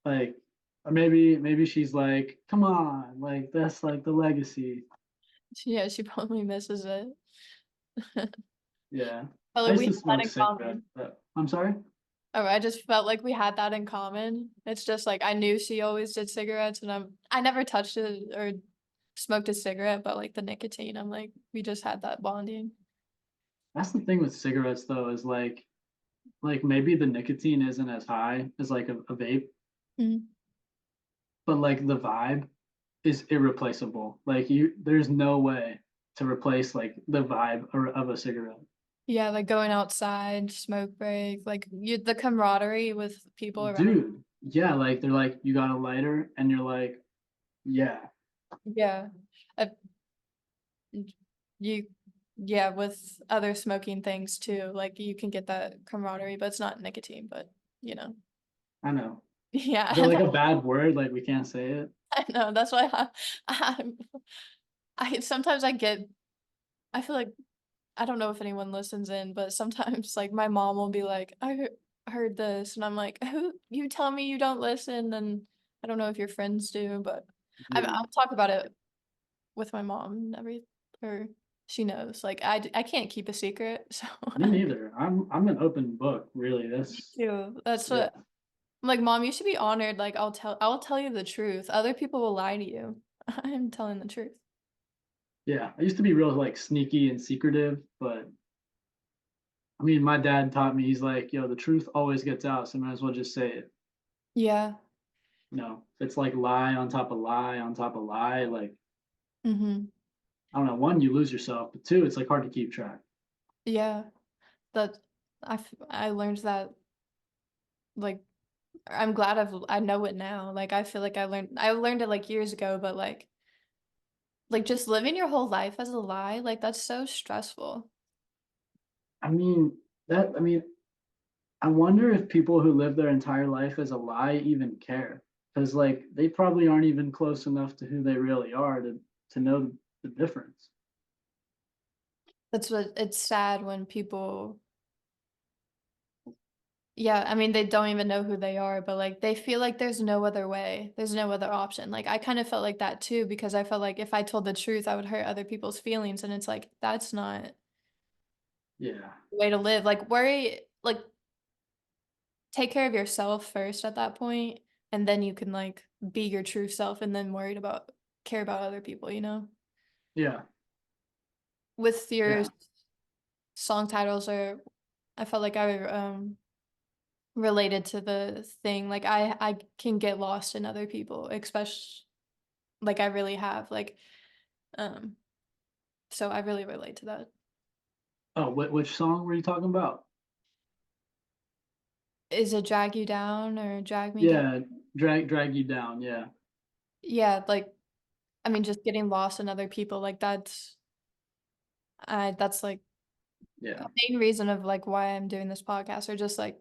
Speaker 1: Like, or maybe she's like, come on, like that's like the legacy.
Speaker 2: Yeah, she probably misses it.
Speaker 1: Yeah,
Speaker 2: But
Speaker 1: I
Speaker 2: like
Speaker 1: used
Speaker 2: we
Speaker 1: to
Speaker 2: had that
Speaker 1: smoke
Speaker 2: in
Speaker 1: cigarettes,
Speaker 2: common.
Speaker 1: but I'm sorry.
Speaker 2: Oh, I just felt like we had that in common. It's just like I knew she always did cigarettes, and I never touched it or smoked a cigarette, but like the nicotine, I'm like we just had that bonding.
Speaker 1: That's the thing with cigarettes though, is like maybe the nicotine isn't as high as like a vape,
Speaker 2: Mhm.
Speaker 1: but like the vibe is irreplaceable. Like there's no way to replace like the vibe of a cigarette.
Speaker 2: Yeah, like going outside, smoke break, like the camaraderie with people around.
Speaker 1: Dude, yeah, like they're like, you got a lighter, and you're like, yeah,
Speaker 2: Yeah. Uh, you yeah, with other smoking things too. Like you can get that camaraderie, but it's not nicotine, but you know.
Speaker 1: I know. Is it
Speaker 2: Yeah,
Speaker 1: like a bad word? Like we can't say it?
Speaker 2: I know. That's why I'm I sometimes I feel like I don't know if anyone listens in, but sometimes like my mom will be like, heard this, and I'm like, who you tell me you don't listen, and I don't know if your friends do, but
Speaker 1: Dude,
Speaker 2: I'll talk about it with my mom and every or she knows. Like I can't keep a secret, so
Speaker 1: Me neither. I'm an open book, really.
Speaker 2: me
Speaker 1: That's
Speaker 2: too. That's
Speaker 1: yeah.
Speaker 2: what I'm like, "Mom, you should be honored, like, I'll tell you the truth. Other people will lie to you. I'm telling the truth."
Speaker 1: Yeah. I used to be real like sneaky and secretive, but I mean, my dad taught me, he's like, yo, the truth always gets out, so might as well just say it.
Speaker 2: Yeah.
Speaker 1: It's like lie on top of lie on top of lie. Like,
Speaker 2: Mhm.
Speaker 1: I don't know, one, you lose yourself, but two, it's like hard to keep track.
Speaker 2: Yeah. That I learned that, like I'm glad I know it now. Like, I feel like I learned it, like, years ago, but, like, just living your whole life as a lie, like, that's so stressful.
Speaker 1: I mean, I mean, I wonder if people who live their entire life as a lie even care. Because like they probably aren't even close enough to who they really are to know the difference.
Speaker 2: That's what it's sad when people yeah, I mean, they don't even know who they are, but, like, they feel like there's no other way, there's no other option. Like, I kinda felt like that too because I felt like if I told the truth, I would hurt other people's feelings, and it's like, that's not
Speaker 1: Yeah.
Speaker 2: the way to live. Like, take care of yourself first at that point, and then you can, like, be your true self and then care about other people, you know?
Speaker 1: Yeah.
Speaker 2: With your
Speaker 1: Yeah.
Speaker 2: song titles or I felt like I, related to the thing, like, I can get lost in other people, especially like, I really have, like, um, so I really relate to that.
Speaker 1: Oh, which song were you talking about?
Speaker 2: Is it Drag You Down or Drag Me Down?
Speaker 1: Yeah, drag you down. Yeah.
Speaker 2: Yeah, like, I mean, just getting lost in other people, like, that's, like,
Speaker 1: Yeah.
Speaker 2: a main reason of, like, why I'm doing this podcast or just, like,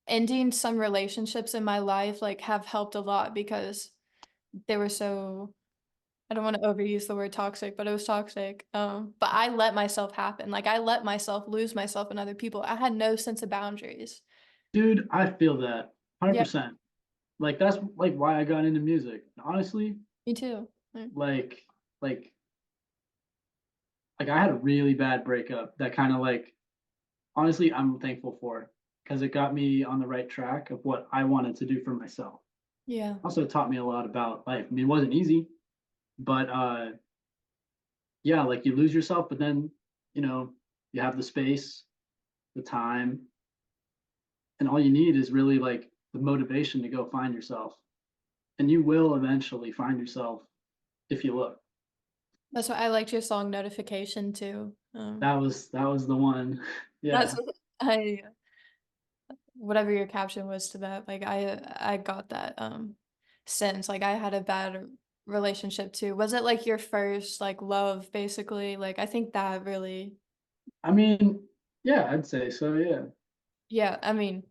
Speaker 2: ending some relationships in my life, like, have helped a lot because they were so I don't wanna overuse the word toxic, but it was toxic, but I let myself happen, like, I let myself lose myself in other people, I had no sense of boundaries.
Speaker 1: Dude, I feel that
Speaker 2: Yeah,
Speaker 1: 100%. Like that's like why I got into music. Honestly,
Speaker 2: me too. Mm,
Speaker 1: like like like I had a really bad breakup that kind of like honestly I'm thankful for because it got me on the right track of what I wanted to do for myself.
Speaker 2: yeah,
Speaker 1: Also taught me a lot about life. I mean, it wasn't easy, but yeah, like you lose yourself, but then you know you have the space, the time, and all you need is really like the motivation to go find yourself, and you will eventually find yourself if you look.
Speaker 2: that's why I liked your song "Notification" too,
Speaker 1: That was the one.
Speaker 2: that's
Speaker 1: Yeah.
Speaker 2: what I whatever your caption was to that, like, I got that, sense, like, I had a bad relationship too. Was it, like, your first, like, love, basically? Like, I think that really
Speaker 1: I mean, yeah, I'd say so. Yeah,
Speaker 2: yeah, I mean,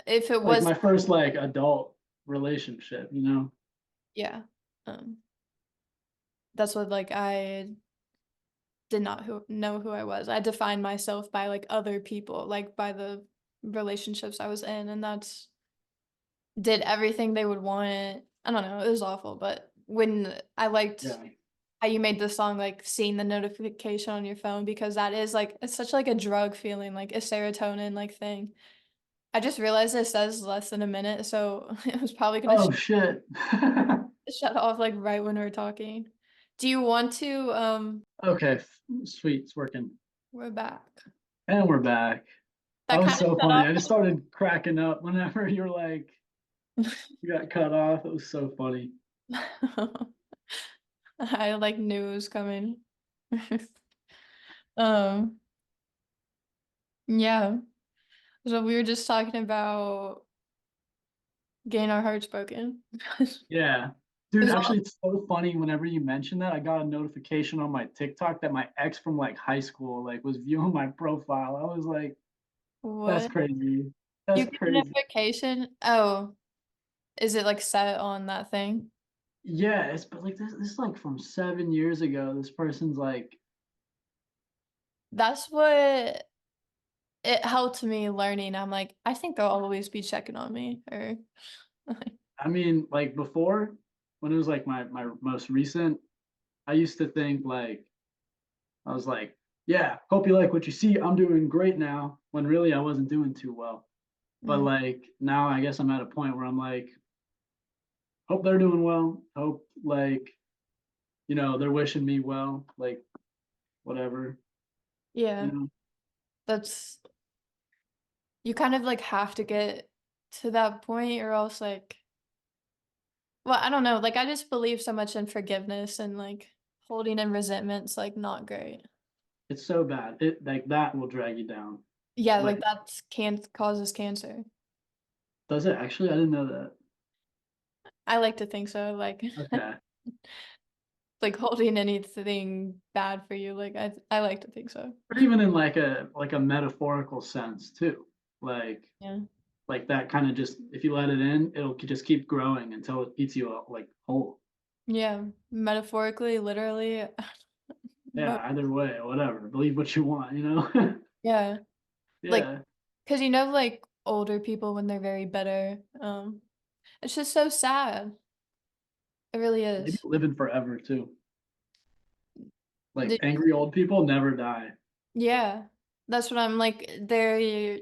Speaker 2: if it
Speaker 1: like
Speaker 2: was
Speaker 1: my first like adult relationship.
Speaker 2: yeah, um, that's what, like, I did not know who I was. I defined myself by, like, other people, like, by the relationships I was in, and that's did everything they would want. I don't know, it was awful, but when I liked
Speaker 1: Yeah.
Speaker 2: how you made the song, like, seeing the notification on your phone because that is, like it's such, like, a drug feeling, like, a serotonin, like, thing. I just realized it says less than a minute, so it was probably gonna
Speaker 1: Oh shit.
Speaker 2: shut off, like, right when we were talking. Do you want to,
Speaker 1: Okay, sweet, it's working,
Speaker 2: we're back.
Speaker 1: and we're back. That
Speaker 2: That
Speaker 1: was
Speaker 2: kinda
Speaker 1: so
Speaker 2: shut
Speaker 1: funny.
Speaker 2: off
Speaker 1: I just started cracking up whenever you're like you got cut off. It was so funny.
Speaker 2: I, like, knew it was coming. Um, yeah. So we were just talking about getting our hearts broken.
Speaker 1: Yeah. Dude,
Speaker 2: It's all
Speaker 1: actually, it's so funny whenever you mention that, I got a notification on my TikTok that my ex from, like, high school, like, was viewing my profile. I was like, "That's
Speaker 2: what?
Speaker 1: crazy.
Speaker 2: You
Speaker 1: That's
Speaker 2: get a
Speaker 1: crazy."
Speaker 2: notification? Oh, is it, like, set on that thing?
Speaker 1: Yes, but, like, this is, like, from 7 years ago. This person's like
Speaker 2: That's what it helped me learning. I'm like, "I think they'll always be checking on me," or
Speaker 1: I mean, like, before, when it was, like, my most recent, I used to think, like I was like yeah, hope you like what you see. I'm doing great now, when really I wasn't doing too well. But
Speaker 2: Mm,
Speaker 1: like now I guess I'm at a point where I'm like, hope they're doing well. Hope like, they're wishing me well, like whatever, you
Speaker 2: yeah,
Speaker 1: know.
Speaker 2: that's you kind of like have to get to that point or else like well, I don't know, like I just believe so much in forgiveness and like holding in resentment's like not great.
Speaker 1: It's so bad. It like that will drag you down.
Speaker 2: Yeah,
Speaker 1: Like,
Speaker 2: like that's can causes cancer.
Speaker 1: does it actually? I didn't know that.
Speaker 2: I like to think so, like
Speaker 1: Okay.
Speaker 2: like holding anything bad for you, like I like to think so.
Speaker 1: Or even in like a metaphorical sense too. Like
Speaker 2: Yeah.
Speaker 1: like that kind of just if you let it in, it'll just keep growing until it eats you up like whole.
Speaker 2: Yeah, metaphorically, literally,
Speaker 1: Yeah,
Speaker 2: but
Speaker 1: either way, whatever. Believe what you want, you know?
Speaker 2: yeah, like,
Speaker 1: Yeah.
Speaker 2: 'cause like older people when they're very bitter, it's just so sad. It really
Speaker 1: Maybe
Speaker 2: is.
Speaker 1: living forever too. Like
Speaker 2: Did
Speaker 1: angry old people never die.
Speaker 2: yeah, that's what I'm like, they're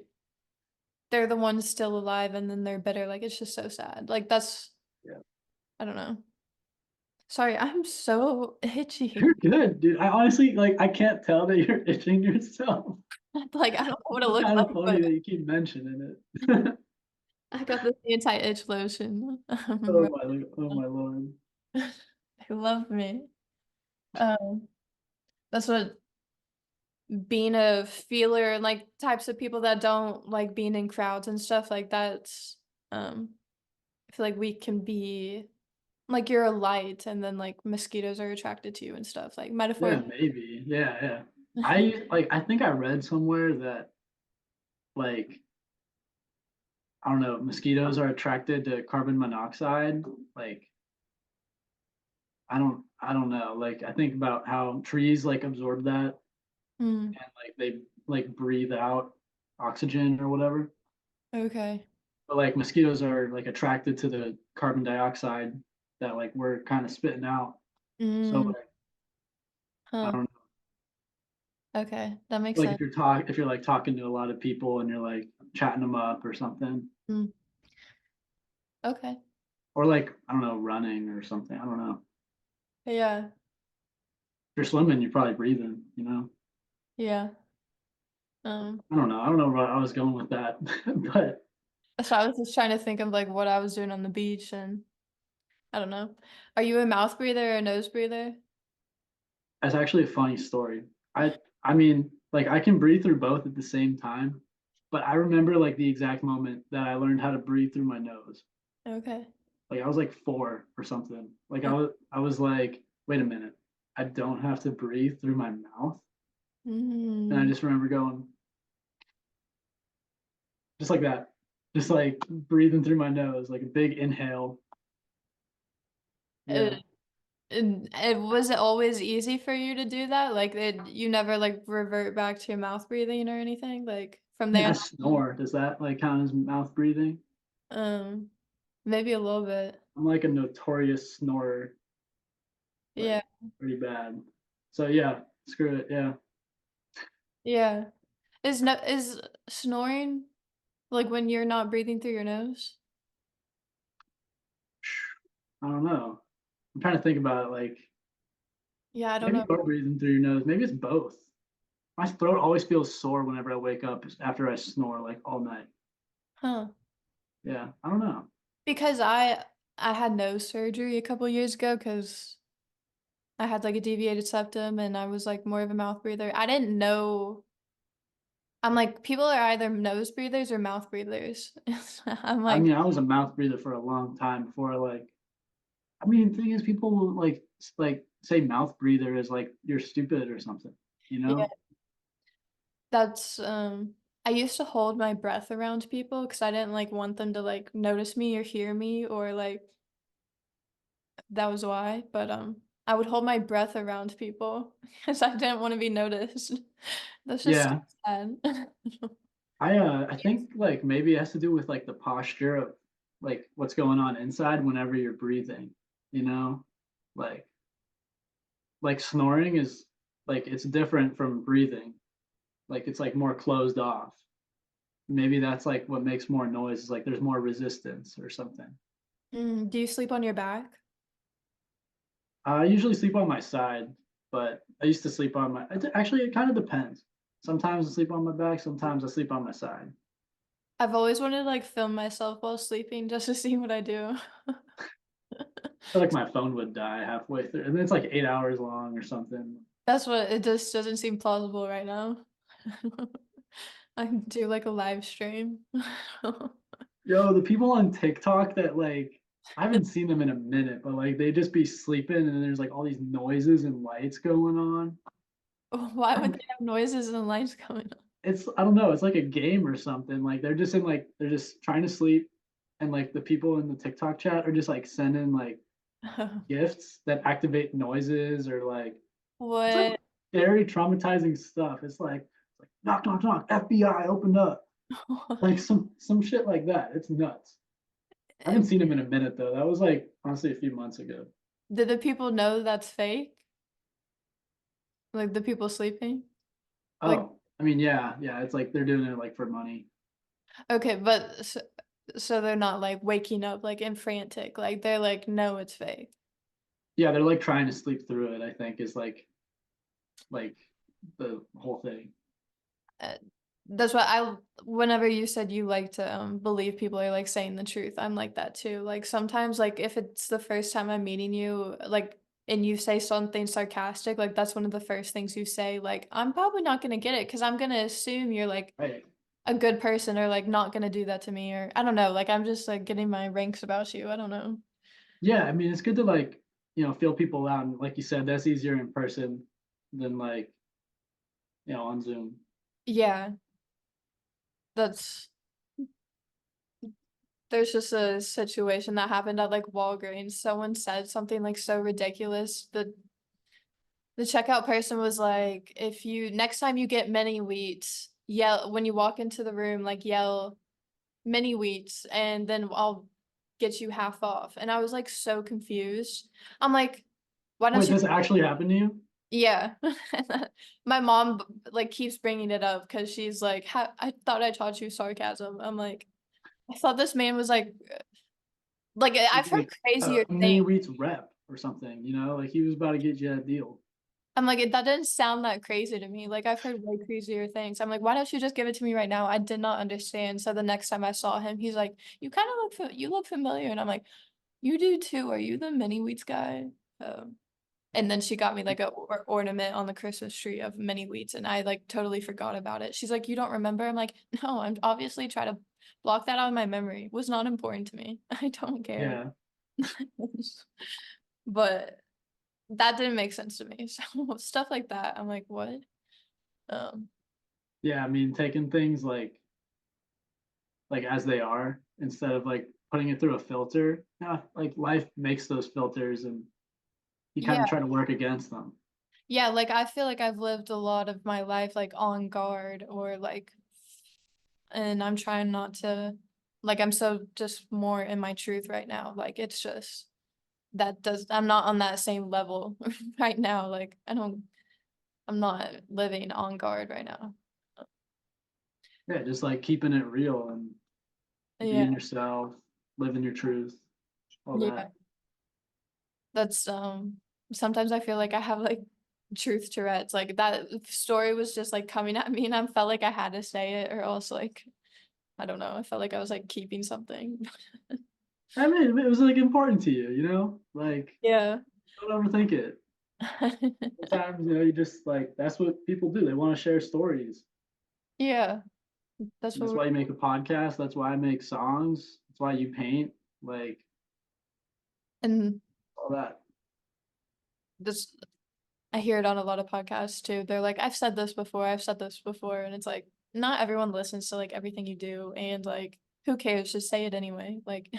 Speaker 2: the ones still alive and then they're bitter, like, it's just so sad. Like, that's
Speaker 1: Yeah.
Speaker 2: I don't know. Sorry, I'm so
Speaker 1: You're
Speaker 2: itchy.
Speaker 1: good, dude. I honestly like I can't tell that you're itching yourself.
Speaker 2: Like, I don't know what it
Speaker 1: It's
Speaker 2: looks
Speaker 1: kind of
Speaker 2: like, but
Speaker 1: funny that you keep mentioning it.
Speaker 2: I got this anti-itch lotion.
Speaker 1: Oh
Speaker 2: Rubbing
Speaker 1: my oh
Speaker 2: it
Speaker 1: my lord.
Speaker 2: on. They love me. Um, that's what being a feeler and, like, types of people that don't like being in crowds and stuff like that's, I feel like we can be like, you're a light and then, like, mosquitoes are attracted to you and stuff, like,
Speaker 1: Yeah,
Speaker 2: metaphor
Speaker 1: maybe. Yeah, yeah. I think I read somewhere that like I don't know, mosquitoes are attracted to carbon monoxide. Like I don't know. Like I think about how trees like absorb that
Speaker 2: Mm,
Speaker 1: and like they like breathe out oxygen or whatever.
Speaker 2: okay.
Speaker 1: But like mosquitoes are like attracted to the carbon dioxide that like we're kind of spitting out. So
Speaker 2: Mm,
Speaker 1: like I
Speaker 2: huh,
Speaker 1: don't know.
Speaker 2: okay, that makes
Speaker 1: Like
Speaker 2: sense.
Speaker 1: if you're like talking to a lot of people and you're like chatting them up or something.
Speaker 2: Mm, okay.
Speaker 1: Or like, I don't know, running or something. I don't know. If
Speaker 2: Yeah,
Speaker 1: you're swimming, you're probably breathing, you know?
Speaker 2: yeah, um,
Speaker 1: I don't know. I don't know where I was going with that. But
Speaker 2: so I was just trying to think of, like, what I was doing on the beach and I don't know. Are you a mouth breather or a nose breather?
Speaker 1: that's actually a funny story. I mean, like I can breathe through both at the same time, but I remember like the exact moment that I learned how to breathe through my nose.
Speaker 2: Okay.
Speaker 1: Like I was like 4 or something. Like I was like, wait a minute. I don't have to breathe through my mouth. And I
Speaker 2: Mm.
Speaker 1: just remember going just like that. Just like breathing through my nose, like a big inhale.
Speaker 2: Uh,
Speaker 1: Yeah.
Speaker 2: and was it always easy for you to do that? Like, you never, like, revert back to your mouth breathing or anything? Like, from
Speaker 1: I mean,
Speaker 2: there
Speaker 1: I
Speaker 2: on?
Speaker 1: snore. Does that like count as mouth breathing?
Speaker 2: Um, maybe a little bit.
Speaker 1: I'm like a notorious snorer,
Speaker 2: Yeah,
Speaker 1: like pretty bad. So yeah, screw it. Yeah.
Speaker 2: yeah. Is snoring, like, when you're not breathing through your nose?
Speaker 1: I don't know. I'm trying to think about it. Like
Speaker 2: Yeah, I don't
Speaker 1: maybe
Speaker 2: know.
Speaker 1: you are breathing through your nose. Maybe it's both. My throat always feels sore whenever I wake up after I snore like all night.
Speaker 2: Huh.
Speaker 1: Yeah. I don't know.
Speaker 2: Because I had nose surgery a couple years ago because I had, like, a deviated septum and I was, like, more of a mouth breather. I didn't know I'm like, people are either nose breathers or mouth breathers. I'm
Speaker 1: I
Speaker 2: like,
Speaker 1: mean, I was a mouth breather for a long time before I mean, the thing is people will like say mouth breather is like you're stupid or something, you
Speaker 2: yeah,
Speaker 1: know?
Speaker 2: that's, I used to hold my breath around people because I didn't, like, want them to, like, notice me or hear me or, like, that was why, but, I would hold my breath around people because I didn't wanna be noticed. That's just so
Speaker 1: Yeah.
Speaker 2: sad.
Speaker 1: I think like maybe it has to do with like the posture of like what's going on inside whenever you're breathing, you know? Like like snoring is like it's different from breathing. Like it's like more closed off. Maybe that's like what makes more noise is like there's more resistance or something.
Speaker 2: Do you sleep on your back?
Speaker 1: I usually sleep on my side, but I used to sleep on my actually, it kinda depends. Sometimes I sleep on my back, sometimes I sleep on my side.
Speaker 2: I've always wanted to like film myself while sleeping just to see what I do.
Speaker 1: I feel like my phone would die halfway through, and then it's like 8 hours long or something.
Speaker 2: That's what it just doesn't seem plausible right now. I can do like a live stream.
Speaker 1: Yo, the people on TikTok that, like I haven't seen them in a minute, but, like, they just be sleeping, and then there's, like, all these noises and lights going on.
Speaker 2: Why would they have noises and lights going
Speaker 1: It's I don't know, it's like a game or something, like, they're just in, like they're just trying to sleep, and, like, the people in the TikTok chat are just, like, sending, like,
Speaker 2: on?
Speaker 1: gifts that activate noises or, like it's, like,
Speaker 2: What?
Speaker 1: very traumatizing stuff. It's like, "Knock, knock, knock, FBI, open up." Like, some shit like that, it's nuts. I haven't seen him in a minute, though, that was, like, honestly a few months ago.
Speaker 2: Did the people know that's fake? Like the people sleeping? Like,
Speaker 1: Oh, I mean, yeah, yeah, it's like they're doing it, like, for money.
Speaker 2: okay, but so they're not like waking up like and frantic. Like they're like, no, it's fake.
Speaker 1: Yeah, they're, like, trying to sleep through it, I think, is, like, the whole thing.
Speaker 2: Uh, that's what I whenever you said you like to believe people are like saying the truth, I'm like that too. Like sometimes like if it's the first time I'm meeting you, like and you say something sarcastic, like that's one of the first things you say, like I'm probably not gonna get it because I'm gonna assume you're like
Speaker 1: Right.
Speaker 2: a good person or like not gonna do that to me or I don't know, like I'm just like getting my ranks about you. I don't know.
Speaker 1: Yeah, I mean, it's good to, like, feel people out, and like you said, that's easier in person than, like, on Zoom.
Speaker 2: Yeah, that's there's just a situation that happened at like Walgreens. Someone said something like so ridiculous. The checkout person was like, if you next time you get mini wheats, yell when you walk into the room, like yell mini wheats, and then I'll get you half off. And I was like so confused. I'm like, why don't
Speaker 1: Wait,
Speaker 2: you
Speaker 1: this actually happened to you?
Speaker 2: yeah. My mom, like, keeps bringing it up because she's like, I thought I taught you sarcasm." I'm like, "I thought this man was like,
Speaker 1: He's
Speaker 2: I've heard
Speaker 1: like
Speaker 2: crazier
Speaker 1: a mini
Speaker 2: things."
Speaker 1: wheats rep or something, like he was about to get you a deal.
Speaker 2: I'm like, "That didn't sound that crazy to me, like, I've heard way crazier things." I'm like, "Why don't you just give it to me right now?" I did not understand, so the next time I saw him, he's like, you look familiar," and I'm like, "You do too, are you the mini wheats guy?" And then she got me like a ornament on the Christmas tree of mini wheats, and I like totally forgot about it. She's like, "You don't remember?" I'm like, "No, I'm obviously trying to block that out of my memory. It was not important to me. I don't care."
Speaker 1: Yeah.
Speaker 2: But that didn't make sense to me. So stuff like that, I'm like, "What?" Um,
Speaker 1: Yeah, I mean, taking things like as they are instead of like putting it through a filter. Yeah, like life makes those filters and you kind
Speaker 2: yeah,
Speaker 1: of try to work against them.
Speaker 2: yeah, like I feel like I've lived a lot of my life like on guard or like and I'm trying not to like I'm so just more in my truth right now. Like it's just that does I'm not on that same level right now, like, I'm not living on guard right now.
Speaker 1: Yeah, just like keeping it real and
Speaker 2: Yeah,
Speaker 1: being yourself, living your truth, all
Speaker 2: yeah,
Speaker 1: that.
Speaker 2: that's, sometimes I feel like I have, like, truth Tourette's, like, that story was just, like, coming at me, and I felt like I had to say it or else, like, I don't know, I felt like I was, like, keeping something.
Speaker 1: I mean, it was like important to you, like
Speaker 2: Yeah.
Speaker 1: don't overthink it. Sometimes, you just like that's what people do. They want to share stories.
Speaker 2: Yeah, that's
Speaker 1: And
Speaker 2: what
Speaker 1: that's
Speaker 2: we're
Speaker 1: why you make a podcast. That's why I make songs. That's why you paint, like
Speaker 2: and
Speaker 1: all that.
Speaker 2: this I hear it on a lot of podcasts too. They're like, I've said this before," and it's like, not everyone listens to, like, everything you do, and, like, who cares? Just say it anyway, like,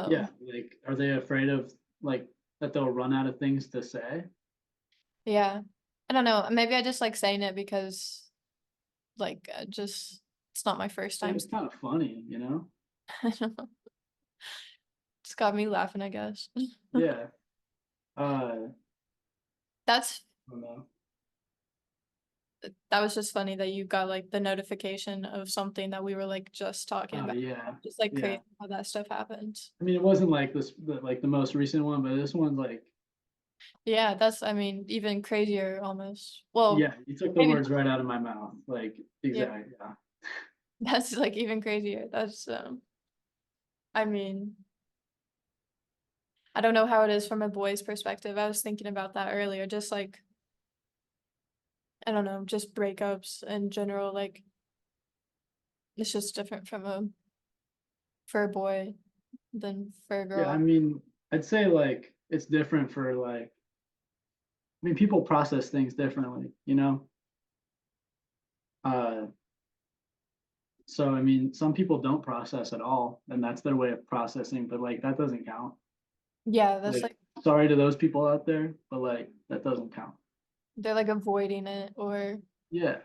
Speaker 1: Yeah,
Speaker 2: um,
Speaker 1: like are they afraid of like that they'll run out of things to say?
Speaker 2: yeah. I don't know, maybe I just like saying it because, like, just it's not my first
Speaker 1: Like
Speaker 2: time
Speaker 1: it's kind of funny.
Speaker 2: I don't know. It's got me laughing, I guess.
Speaker 1: Yeah. Uh
Speaker 2: That's
Speaker 1: don't know.
Speaker 2: That was just funny that you got, like, the notification of something that we were, like, just talking
Speaker 1: Oh
Speaker 2: about.
Speaker 1: yeah,
Speaker 2: Just, like,
Speaker 1: yeah.
Speaker 2: crazy how that stuff happens.
Speaker 1: I mean, it wasn't like the most recent one, but this one's like,
Speaker 2: Yeah, that's I mean, even crazier almost. Well,
Speaker 1: yeah, you took the
Speaker 2: maybe
Speaker 1: words right out of my mouth. Like,
Speaker 2: yeah,
Speaker 1: exactly. Yeah.
Speaker 2: that's, like, even crazier. That's, I mean, I don't know how it is from a boy's perspective. I was thinking about that earlier, just, like, I don't know, just breakups in general, like, it's just different from a for a boy than for a
Speaker 1: Yeah, I
Speaker 2: girl.
Speaker 1: mean, I'd say like it's different for like, I mean, people process things differently, you know? Uh, so I mean, some people don't process at all, and that's their way of processing, but like that doesn't count.
Speaker 2: Yeah, that's,
Speaker 1: Like,
Speaker 2: like
Speaker 1: sorry to those people out there, but like that doesn't count.
Speaker 2: they're, like, avoiding it or
Speaker 1: Yeah.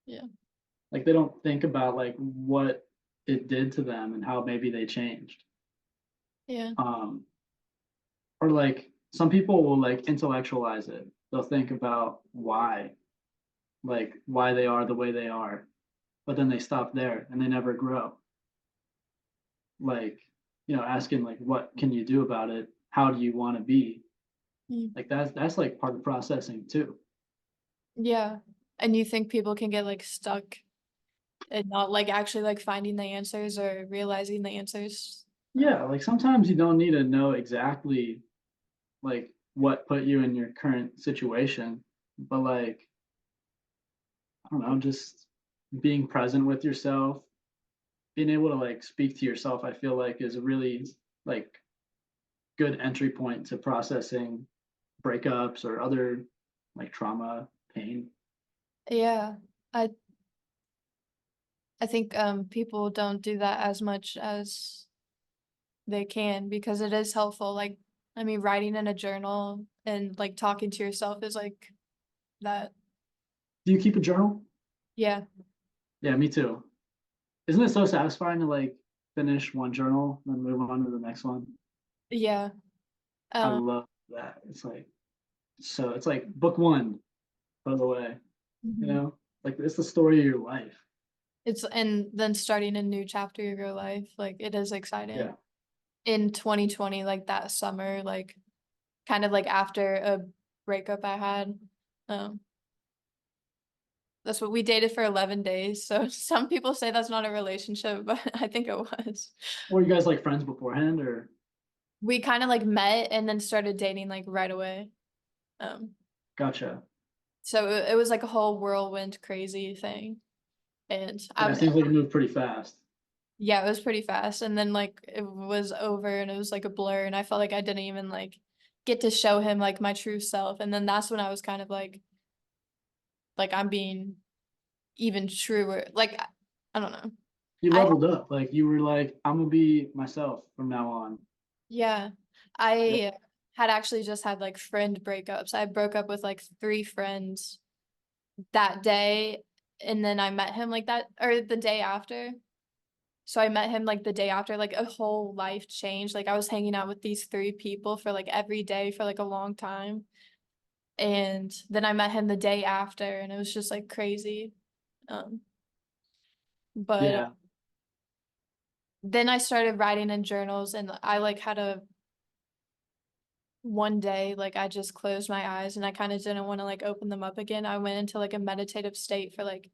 Speaker 2: yeah.
Speaker 1: Like they don't think about like what it did to them and how maybe they changed.
Speaker 2: Yeah.
Speaker 1: Um, or like some people will like intellectualize it. They'll think about why, like why they are the way they are, but then they stop there and they never grow. Like, asking like what can you do about it? How do you want to be?
Speaker 2: Mm.
Speaker 1: Like that's like part of processing too.
Speaker 2: Yeah. And you think people can get, like, stuck and not, like, actually, like, finding the answers or realizing the answers?
Speaker 1: Yeah, like sometimes you don't need to know exactly like what put you in your current situation, but like I don't know, just being present with yourself, being able to like speak to yourself, I feel like is a really like good entry point to processing breakups or other like trauma, pain.
Speaker 2: Yeah. I I think, people don't do that as much as they can because it is helpful, like, I mean, writing in a journal and, like, talking to yourself is, like, that
Speaker 1: Do you keep a journal?
Speaker 2: yeah.
Speaker 1: Yeah, me too. Isn't it so satisfying to like finish one journal and then move on to the next one?
Speaker 2: Yeah.
Speaker 1: I
Speaker 2: Um,
Speaker 1: love that. It's like it's like book one, by the way, you
Speaker 2: mhm.
Speaker 1: know? Like it's the story of your life.
Speaker 2: It's and then starting a new chapter of your life, like, it is exciting.
Speaker 1: Yeah.
Speaker 2: In 2020, like, that summer, like, kind of, like, after a breakup I had, um, that's what we dated for 11 days, so some people say that's not a relationship, but I think it was.
Speaker 1: Were you guys like friends beforehand or
Speaker 2: We kinda, like, met and then started dating, like, right away, um,
Speaker 1: gotcha.
Speaker 2: so it was, like, a whole whirlwind crazy thing, and
Speaker 1: Yeah, it
Speaker 2: I'm
Speaker 1: seems like it moved pretty fast.
Speaker 2: yeah, it was pretty fast, and then, like, it was over, and it was, like, a blur, and I felt like I didn't even, like, get to show him, like, my true self, and then that's when I was kind of like, I'm being even truer, like, I don't know.
Speaker 1: You
Speaker 2: I
Speaker 1: leveled up. Like you were like, I'm gonna be myself from now on.
Speaker 2: yeah,
Speaker 1: Yep.
Speaker 2: I had actually just had, like, friend breakups. I broke up with, like, 3 friends that day, and then I met him like that or the day after. So I met him, like, the day after, like, a whole life changed, like, I was hanging out with these 3 people for, like, every day for, like, a long time, and then I met him the day after, and it was just, like, crazy, um, but,
Speaker 1: Yeah.
Speaker 2: then I started writing in journals, and I, like, had a one day, like, I just closed my eyes, and I kinda didn't wanna, like, open them up again. I went into, like, a meditative state for, like,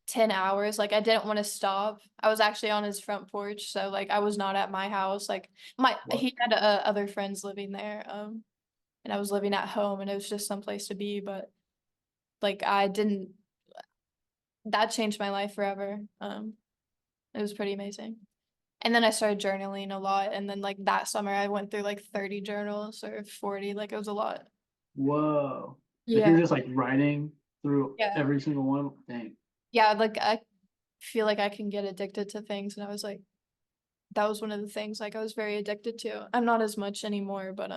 Speaker 2: 10 hours, like, I didn't wanna stop. I was actually on his front porch, so, like, I was not at my house, like, my
Speaker 1: What?
Speaker 2: he had, other friends living there, and I was living at home, and it was just someplace to be, but, like, I didn't that changed my life forever, it was pretty amazing. And then I started journaling a lot, and then, like, that summer, I went through, like, 30 journals or 40, like, it was a lot.
Speaker 1: Whoa. Like
Speaker 2: Yeah,
Speaker 1: you're just like writing through
Speaker 2: yeah.
Speaker 1: every single one. Dang.
Speaker 2: Yeah, like, I feel like I can get addicted to things, and I was like that was one of the things, like, I was very addicted to. I'm not as much anymore, but,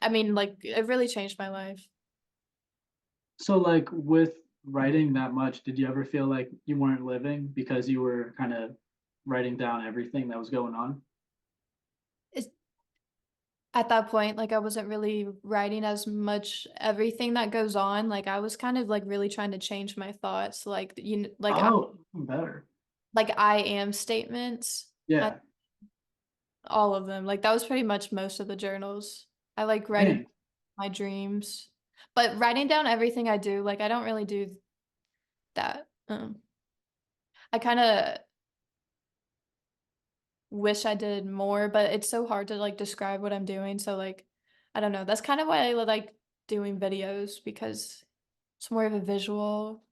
Speaker 2: I mean, like, it really changed my life.
Speaker 1: So like with writing that much, did you ever feel like you weren't living because you were kind of writing down everything that was going on?
Speaker 2: It's At that point, like, I wasn't really writing as much everything that goes on, like, I was kind of, like, really trying to change my thoughts, like,
Speaker 1: Oh, better.
Speaker 2: like, I am statements, I
Speaker 1: Yeah.
Speaker 2: all of them, like, that was pretty much most of the journals. I like writing
Speaker 1: Dang.
Speaker 2: my dreams, but writing down everything I do, like, I don't really do that, I kinda wish I did more, but it's so hard to, like, describe what I'm doing, so, like, I don't know, that's kind of why I like doing videos because it's more of a visual.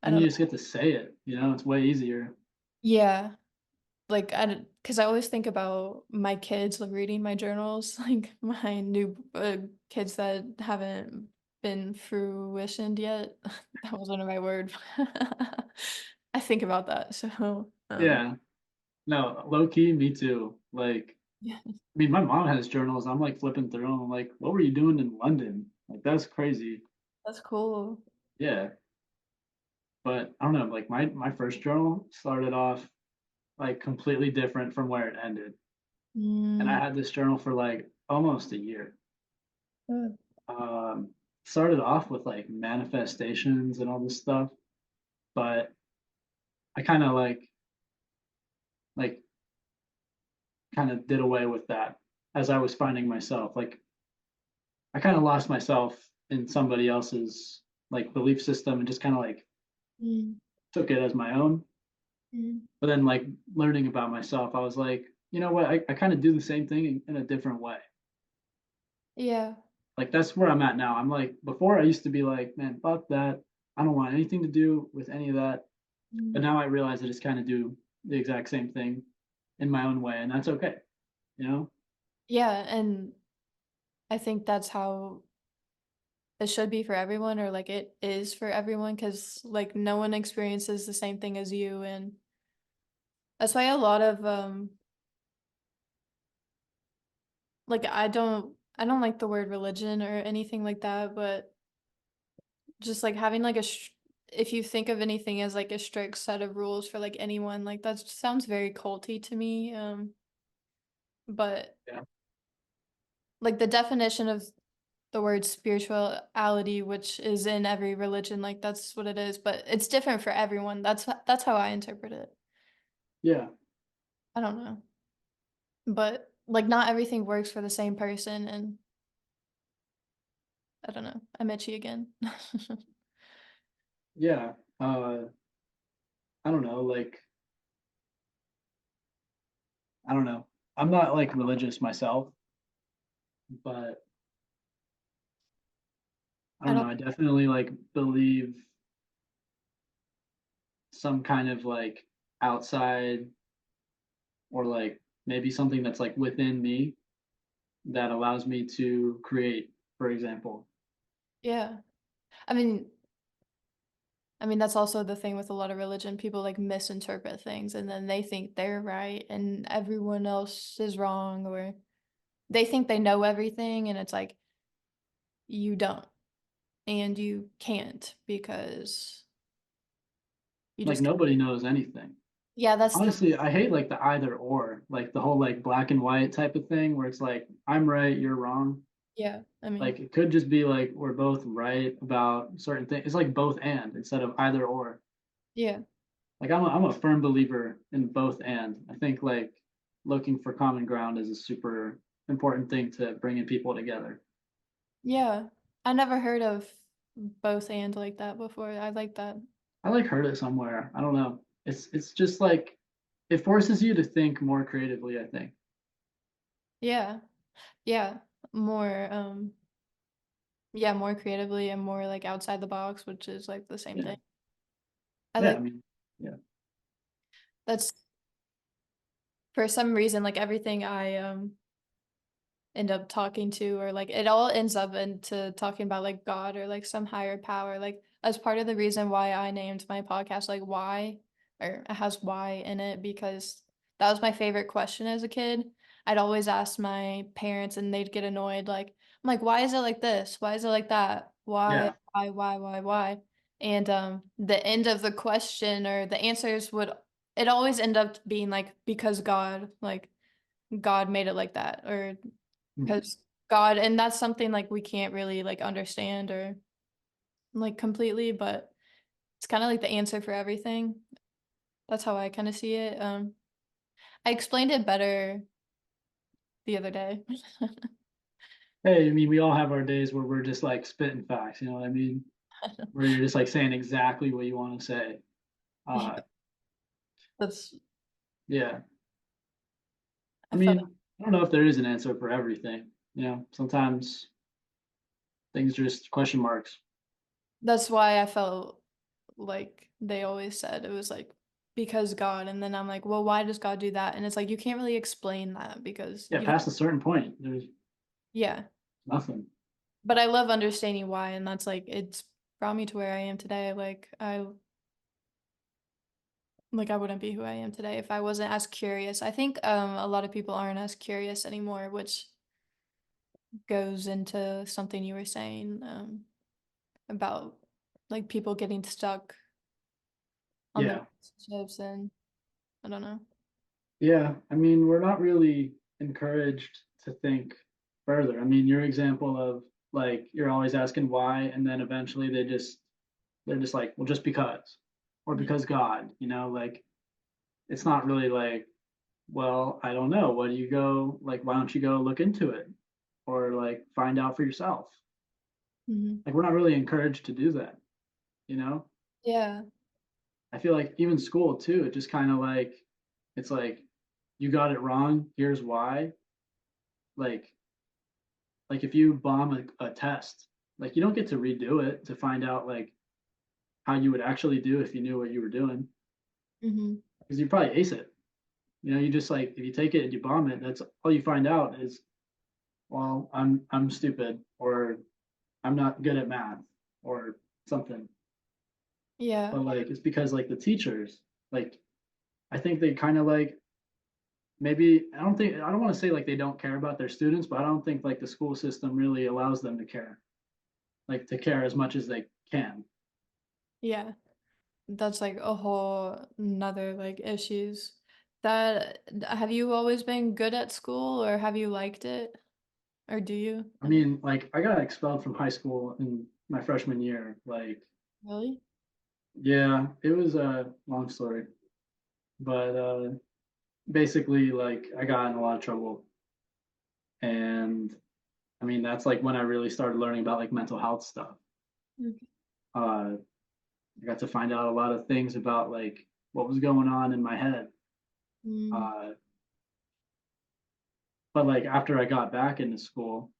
Speaker 2: I
Speaker 1: And
Speaker 2: don't
Speaker 1: you
Speaker 2: know.
Speaker 1: just get to say it, it's way easier.
Speaker 2: Yeah, like, because I always think about my kids, like, reading my journals, like, my new, kids that haven't been fruitioned yet. That wasn't the right word. I think about that, so,
Speaker 1: Yeah. No, low key, me too. Like,
Speaker 2: yeah,
Speaker 1: I mean, my mom has journals. I'm like flipping through them. I'm like, what were you doing in London? Like, that's crazy.
Speaker 2: that's cool.
Speaker 1: Yeah. But I don't know, like my first journal started off like completely different from where it ended. And I
Speaker 2: Mm,
Speaker 1: had this journal for like almost a year.
Speaker 2: mm,
Speaker 1: Um, Started off with like manifestations and all this stuff, but I kind of like kind of did away with that as I was finding myself. Like I kind of lost myself in somebody else's like belief system and just kind of like
Speaker 2: mm,
Speaker 1: took it as my own.
Speaker 2: mm.
Speaker 1: But then like learning about myself, I was like, you know what, I kind of do the same thing in a different way.
Speaker 2: Yeah.
Speaker 1: Like that's where I'm at now. I'm like before I used to be like, man, fuck that. I don't want anything to do with any of that. But
Speaker 2: Mm.
Speaker 1: now I realize I just kind of do the exact same thing in my own way, and that's okay. You know?
Speaker 2: Yeah, and I think that's how it should be for everyone, or like it is for everyone, because like no one experiences the same thing as you, and that's why a lot of like I don't like the word religion or anything like that, but just like having like if you think of anything as like a strict set of rules for like anyone, like that sounds very culty to me. But
Speaker 1: Yeah.
Speaker 2: like the definition of the word spirituality, which is in every religion, like that's what it is, but it's different for everyone. That's how I interpret it.
Speaker 1: Yeah.
Speaker 2: I don't know. But like not everything works for the same person, and I don't know. I'm itchy again.
Speaker 1: Yeah. I don't know, like I don't know. I'm not like religious myself, but I
Speaker 2: I
Speaker 1: don't know.
Speaker 2: don't
Speaker 1: I definitely like believe some kind of like outside or like maybe something that's like within me that allows me to create, for example.
Speaker 2: yeah. I mean that's also the thing with a lot of religion. People like misinterpret things and then they think they're right and everyone else is wrong, or they think they know everything and it's like you don't and you can't because you
Speaker 1: Like
Speaker 2: just can't.
Speaker 1: nobody knows anything.
Speaker 2: Yeah, that's the
Speaker 1: Honestly, I hate like the either or, like the whole like black and white type of thing where it's like I'm right, you're wrong.
Speaker 2: yeah, I mean,
Speaker 1: Like it could just be like we're both right about certain things. It's like both and instead of either or.
Speaker 2: yeah.
Speaker 1: Like I'm a firm believer in both and. I think like looking for common ground is a super important thing to bringing people together.
Speaker 2: Yeah. I never heard of both and like that before. I like that.
Speaker 1: I like heard it somewhere. I don't know. It's just like it forces you to think more creatively, I think.
Speaker 2: Yeah. Yeah. More yeah, more creatively and more like outside the box, which is like the same
Speaker 1: Yeah.
Speaker 2: thing. I
Speaker 1: Yeah,
Speaker 2: like
Speaker 1: I mean, yeah.
Speaker 2: that's for some reason like everything I end up talking to, or like it all ends up into talking about like God or like some higher power. Like as part of the reason why I named my podcast like why, or it has why in it, because that was my favorite question as a kid. I'd always ask my parents and they'd get annoyed. Like, I'm like, why is it like this? Why is it like that?
Speaker 1: Yeah.
Speaker 2: Why? And the end of the question or the answers would it always end up being like because God, like God made it like that, or
Speaker 1: Mhm.
Speaker 2: because God, and that's something like we can't really like understand or like completely, but it's kind of like the answer for everything. That's how I kind of see it. I explained it better the other day.
Speaker 1: Hey, I mean, we all have our days where we're just like spitting facts, you know what I mean? Where you're just like saying exactly what you want to say.
Speaker 2: Yeah,
Speaker 1: Uh,
Speaker 2: that's
Speaker 1: yeah. I
Speaker 2: I felt
Speaker 1: mean, I don't know if there is an answer for everything. You know, sometimes things are just question marks.
Speaker 2: that's why I felt like they always said it was like because God, and then I'm like, well, why does God do that? And it's like you can't really explain that because
Speaker 1: Yeah,
Speaker 2: you don't.
Speaker 1: past a certain point, there's
Speaker 2: Yeah,
Speaker 1: nothing.
Speaker 2: but I love understanding why, and that's like it's brought me to where I am today. Like I wouldn't be who I am today if I wasn't as curious. I think a lot of people aren't as curious anymore, which goes into something you were saying about like people getting stuck on their
Speaker 1: Yeah.
Speaker 2: relationships and I don't know.
Speaker 1: Yeah. I mean, we're not really encouraged to think further. I mean, your example of like you're always asking why, and then eventually they're just like, well, just because, or
Speaker 2: Yeah.
Speaker 1: because God, you know, like it's not really like, well, I don't know. What do you go like? Why don't you go look into it or like find out for yourself?
Speaker 2: Mhm.
Speaker 1: Like we're not really encouraged to do that, you know?
Speaker 2: Yeah.
Speaker 1: I feel like even school too, it just kind of like it's like you got it wrong, here's why. Like like if you bomb a test, like you don't get to redo it to find out like how you would actually do if you knew what you were doing
Speaker 2: Mhm.
Speaker 1: because you probably ace it. You know, you just like if you take it and you bomb it, that's all you find out is well, I'm stupid or I'm not good at math or something.
Speaker 2: Yeah.
Speaker 1: But like it's because like the teachers, like I think they kind of like maybe I don't want to say like they don't care about their students, but I don't think like the school system really allows them to care, like to care as much as they can.
Speaker 2: Yeah. That's like a whole another like issues. That have you always been good at school or have you liked it? Or do you?
Speaker 1: I mean, like I got expelled from high school in my freshman year. Like,
Speaker 2: Really?
Speaker 1: yeah, it was a long story, but basically like I got in a lot of trouble and I mean that's like when I really started learning about like mental health stuff.
Speaker 2: Okay.
Speaker 1: Uh I got to find out a lot of things about like what was going on in my head.
Speaker 2: Mm,
Speaker 1: Uh, but like after I got back into school,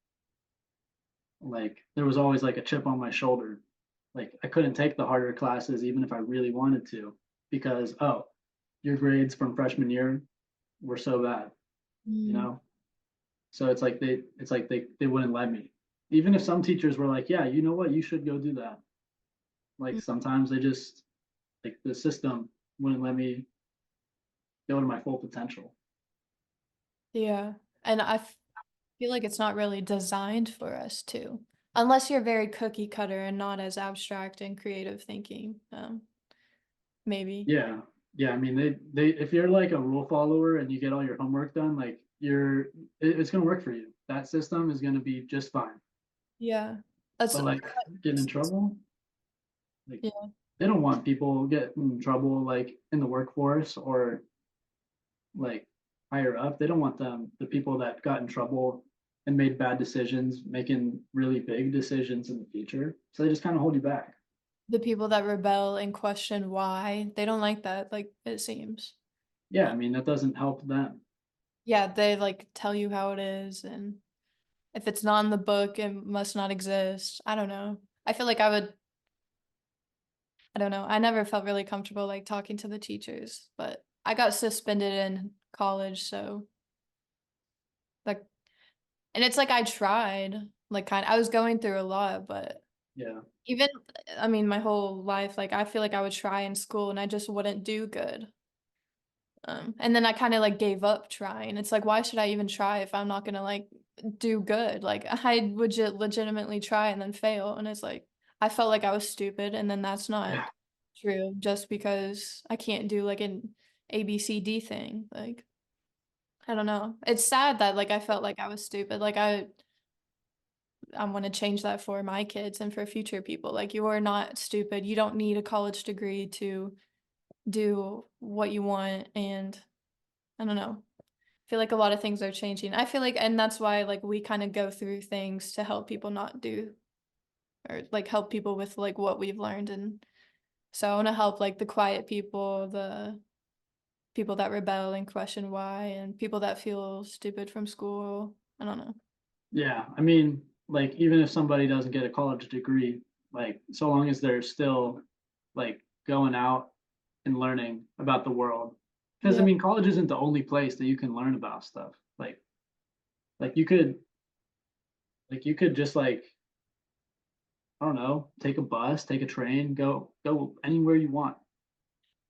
Speaker 1: like there was always like a chip on my shoulder. Like I couldn't take the harder classes even if I really wanted to because oh, your grades from freshman year were so bad, you
Speaker 2: mm,
Speaker 1: know? So it's like they wouldn't let me. Even if some teachers were like, yeah, you know what, you should go do that. Like
Speaker 2: mm.
Speaker 1: sometimes they just like the system wouldn't let me go to my full potential.
Speaker 2: Yeah. And feel like it's not really designed for us to, unless you're very cookie cutter and not as abstract and creative thinking. Maybe.
Speaker 1: Yeah. Yeah, I mean they if you're like a rule follower and you get all your homework done, like it's gonna work for you. That system is gonna be just fine.
Speaker 2: Yeah. That's
Speaker 1: But like getting in trouble, like
Speaker 2: yeah.
Speaker 1: they don't want people getting in trouble like in the workforce or like higher up. They don't want the people that got in trouble and made bad decisions, making really big decisions in the future. So they just kind of hold you back.
Speaker 2: The people that rebel and question why, they don't like that, like it seems.
Speaker 1: Yeah, I mean that doesn't help them.
Speaker 2: Yeah, they like tell you how it is, and if it's not in the book, it must not exist. I don't know. I feel like I don't know. I never felt really comfortable like talking to the teachers, but I got suspended in college, so like, and it's like I tried, like I was going through a lot, but
Speaker 1: Yeah.
Speaker 2: even, I mean, my whole life, like I feel like I would try in school and I just wouldn't do good. And then I kind of like gave up trying. It's like, why should I even try if I'm not gonna like do good? Like I would legitimately try and then fail. And it's like, I felt like I was stupid. And then that's not
Speaker 1: Yeah.
Speaker 2: true just because I can't do like an ABCD thing. Like, I don't know. It's sad that like I felt like I was stupid. Like I want to change that for my kids and for future people. Like you are not stupid. You don't need a college degree to do what you want, and I don't know. I feel like a lot of things are changing. I feel like and that's why like we kind of go through things to help people not do or like help people with like what we've learned, and so I want to help like the quiet people, the people that rebel and question why, and people that feel stupid from school. I don't know.
Speaker 1: Yeah, I mean, like even if somebody doesn't get a college degree, like so long as they're still like going out and learning about the world. Because I
Speaker 2: Yeah.
Speaker 1: mean, college isn't the only place that you can learn about stuff. Like you could just like I don't know, take a bus, take a train, go anywhere you want,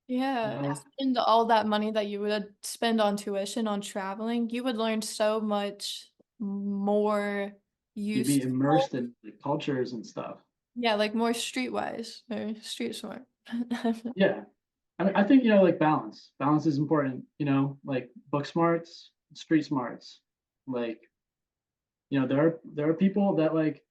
Speaker 1: you
Speaker 2: Yeah,
Speaker 1: know?
Speaker 2: and all that money that you would spend on tuition, on traveling, you would learn so much more
Speaker 1: You'd be
Speaker 2: useful.
Speaker 1: immersed in like, cultures and stuff.
Speaker 2: Yeah, like more streetwise or street smart.
Speaker 1: Yeah. I think, like balance. Balance is important, like book smarts, street smarts. Like, there are people that like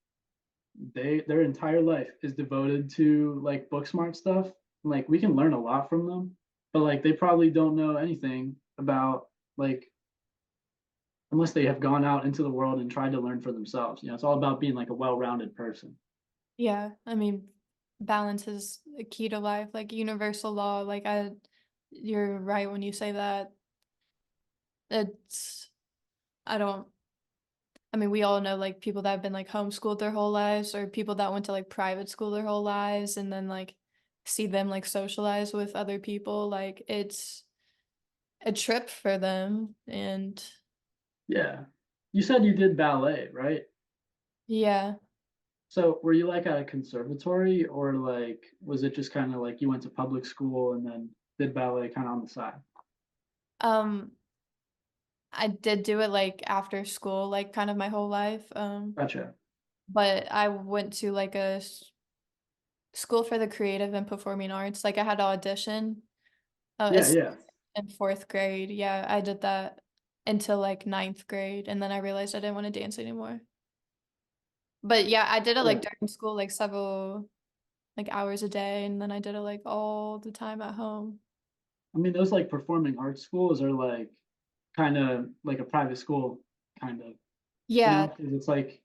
Speaker 1: their entire life is devoted to like book smart stuff. Like we can learn a lot from them, but like they probably don't know anything about like unless they have gone out into the world and tried to learn for themselves. It's all about being like a well-rounded person.
Speaker 2: Yeah, I mean, balance is the key to life, like universal law. You're right when you say that. It's, I don't, I mean, we all know like people that have been like homeschooled their whole lives or people that went to like private school their whole lives and then like see them like socialize with other people. Like it's a trip for them. And
Speaker 1: Yeah. You said you did ballet, right?
Speaker 2: yeah,
Speaker 1: So were you like at a conservatory or like was it just kind of like you went to public school and then did ballet kind of on the side?
Speaker 2: um, I did do it like after school, like kind of my whole life.
Speaker 1: Gotcha.
Speaker 2: But I went to like school for the creative and performing arts. Like I had to audition
Speaker 1: Yeah, yeah.
Speaker 2: in fourth grade. Yeah, I did that until like ninth grade, and then I realized I didn't want to dance anymore. But yeah, I did it
Speaker 1: Yeah.
Speaker 2: like during school, like several like hours a day, and then I did it like all the time at home.
Speaker 1: I mean, those like performing arts schools are like kind of like a private school, kind of,
Speaker 2: Yeah,
Speaker 1: 'cause it's like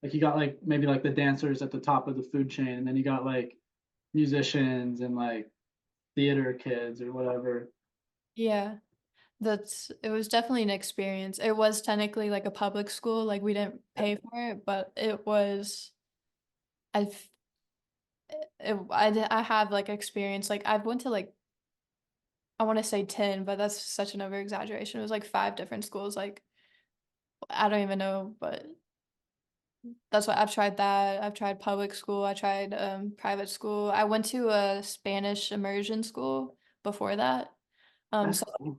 Speaker 1: you got like maybe like the dancers at the top of the food chain, and then you got like musicians and like theater kids or whatever.
Speaker 2: yeah. It was definitely an experience. It was technically like a public school, like we didn't pay for it, but it was I've I have like experience. Like I've went to like I want to say 10, but that's such an over exaggeration. It was like five different schools. Like I don't even know, but that's what I've tried that. I've tried public school. I tried private school. I went to a Spanish immersion school before that.
Speaker 1: That's
Speaker 2: So
Speaker 1: cool.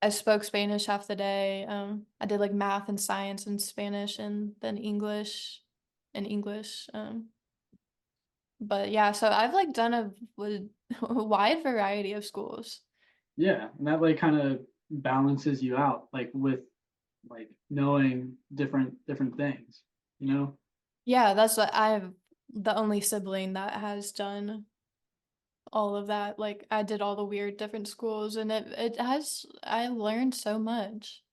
Speaker 2: I spoke Spanish half the day. I did like math and science and Spanish and then English and English. But yeah, so I've like done a wide variety of schools.
Speaker 1: Yeah, and that like kind of balances you out, like with like knowing different things, you know?
Speaker 2: Yeah, that's what I'm the only sibling that has done all of that. Like I did all the weird different schools and I learned so much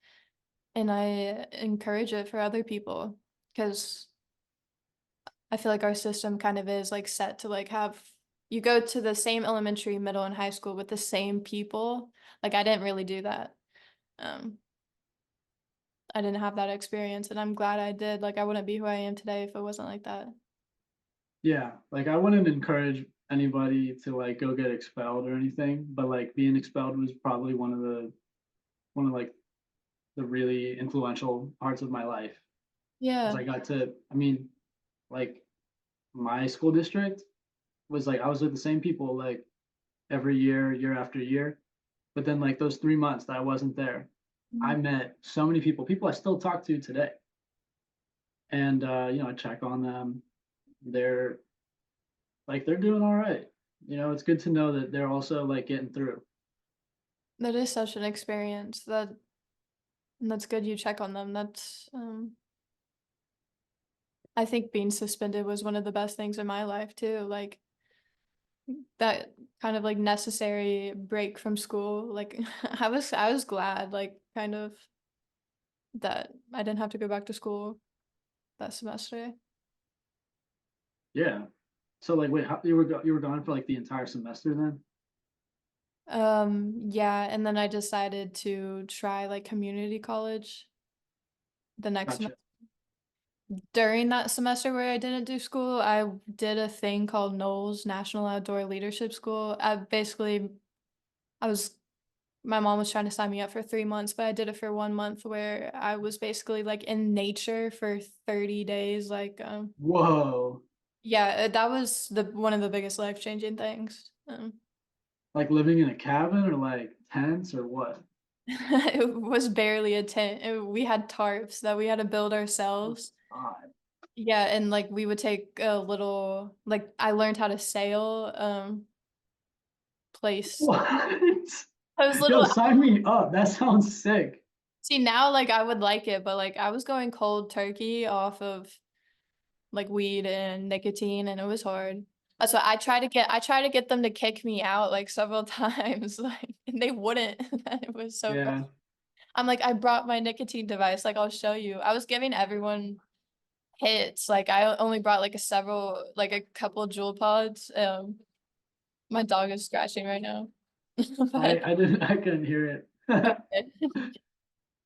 Speaker 2: and I encourage it for other people because I feel like our system kind of is like set to like have you go to the same elementary, middle, and high school with the same people. Like I didn't really do that. Um, I didn't have that experience and I'm glad I did. Like I wouldn't be who I am today if it wasn't like that.
Speaker 1: Yeah, like I wouldn't encourage anybody to like go get expelled or anything, but like being expelled was probably one of like the really influential parts of my life. Because
Speaker 2: Yeah.
Speaker 1: I got to, I mean, like my school district was like I was with the same people like every year, year after year. But then like those 3 months that I wasn't there, I met so many people I still talk to today. And I check on them. They're they're doing all right. It's good to know that they're also like getting through.
Speaker 2: That is such an experience that And that's good you check on them. I think being suspended was one of the best things in my life too. Like that kind of like necessary break from school. Like I was glad like kind of that I didn't have to go back to school that semester.
Speaker 1: Yeah. So like, wait, how, you were gone for like the entire semester then?
Speaker 2: Yeah, and then I decided to try like community college the next
Speaker 1: Gotcha.
Speaker 2: during that semester where I didn't do school, I did a thing called Knowles National Outdoor Leadership School. I was my mom was trying to sign me up for 3 months, but I did it for 1 month where I was basically like in nature for 30 days.
Speaker 1: Whoa.
Speaker 2: Yeah, that was the one of the biggest life-changing things.
Speaker 1: Like living in a cabin or like tents or what?
Speaker 2: It was barely a tent. We had tarps that we had to build
Speaker 1: Oh
Speaker 2: ourselves.
Speaker 1: God.
Speaker 2: Yeah, and like we would take a little like I learned how to sail place
Speaker 1: What?
Speaker 2: those
Speaker 1: Yo,
Speaker 2: little
Speaker 1: sign me up. That sounds sick.
Speaker 2: see now like I would like it, but like I was going cold turkey off of like weed and nicotine and it was hard. That's why I try to get them to kick me out like several times like and they wouldn't. It was so
Speaker 1: Yeah.
Speaker 2: frustrating. I'm like I brought my nicotine device like I'll show you. I was giving everyone hits like I only brought like a couple jewel pods. My dog is scratching right now.
Speaker 1: I
Speaker 2: But
Speaker 1: I didn't I couldn't hear it.
Speaker 2: okay.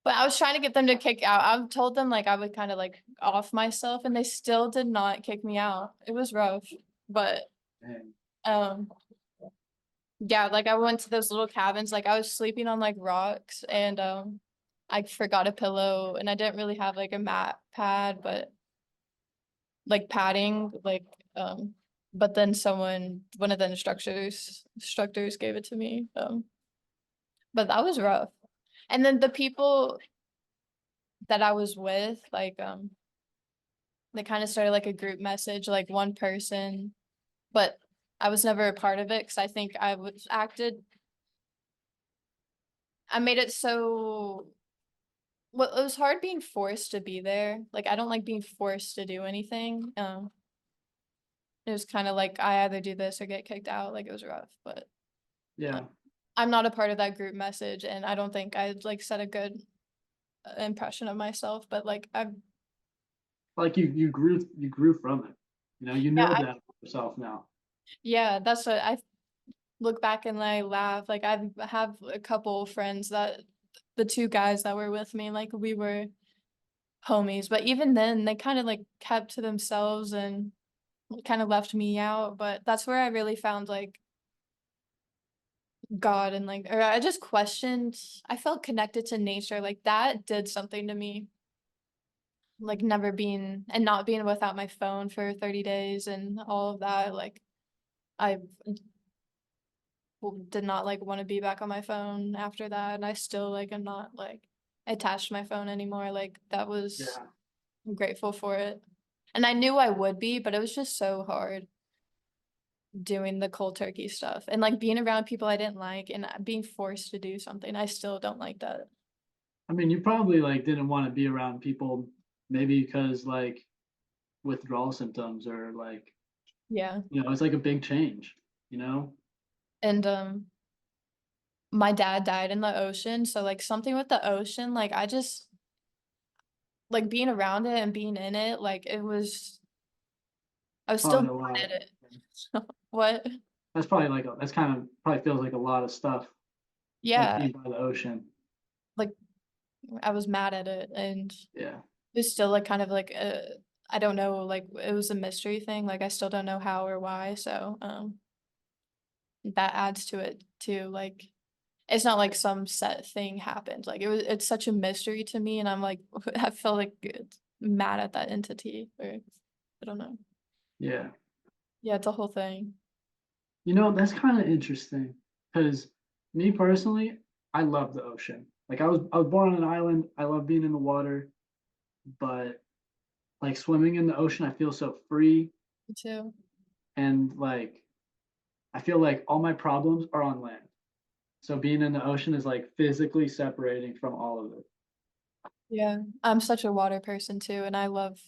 Speaker 2: But I was trying to get them to kick out. I told them like I would kind of like off myself and they still did not kick me out. It was rough. But
Speaker 1: Man.
Speaker 2: um yeah, like I went to those little cabins, like I was sleeping on like rocks and I forgot a pillow and I didn't really have like a mat pad, but like padding, like but then one of the instructors gave it to me. But that was rough. And then the people that I was with, like they kind of started like a group message, like one person, but I was never a part of it because I think I made it so well, it was hard being forced to be there. Like I don't like being forced to do anything. It was kind of like I either do this or get kicked out. Like it was rough, but uh,
Speaker 1: Yeah.
Speaker 2: I'm not a part of that group message, and I don't think I like set a good impression of myself. But like
Speaker 1: Like you grew from it. You
Speaker 2: yeah,
Speaker 1: know that about yourself now.
Speaker 2: yeah, that's what I look back and I laugh. Like I have a couple friends that the two guys that were with me, like we were homies, but even then they kind of like kept to themselves and kind of left me out. But that's where I really found like God and like, or I just questioned, I felt connected to nature. Like that did something to me. Like never being and not being without my phone for 30 days and all of that. Like I did not like want to be back on my phone after that. And I still like am not like attached to my phone anymore. Like that was
Speaker 1: Yeah.
Speaker 2: I'm grateful for it. And I knew I would be, but it was just so hard doing the cold turkey stuff and like being around people I didn't like and being forced to do something. I still don't like that.
Speaker 1: I mean, you probably like didn't want to be around people maybe because like withdrawal symptoms or like,
Speaker 2: Yeah.
Speaker 1: it's like a big change, you know?
Speaker 2: And my dad died in the ocean, so like something with the ocean, like I just like being around it and being in it, like I was still
Speaker 1: Probably a
Speaker 2: mad
Speaker 1: lot.
Speaker 2: at it. What?
Speaker 1: That's probably like that's kind of probably feels like a lot of stuff, like
Speaker 2: Yeah,
Speaker 1: being by the ocean.
Speaker 2: like I was mad at it and
Speaker 1: Yeah.
Speaker 2: it was still like kind of like I don't know, like it was a mystery thing. Like I still don't know how or why. So that adds to it too. Like it's not like some set thing happened. Like it's such a mystery to me and I'm like I feel like mad at that entity or I don't know.
Speaker 1: Yeah.
Speaker 2: Yeah, it's a whole thing.
Speaker 1: That's kind of interesting because me personally, I love the ocean. Like I was born on an island. I love being in the water, but like swimming in the ocean, I feel so free
Speaker 2: Me too.
Speaker 1: and like I feel like all my problems are on land. So being in the ocean is like physically separating from all of it.
Speaker 2: Yeah, I'm such a water person too, and I love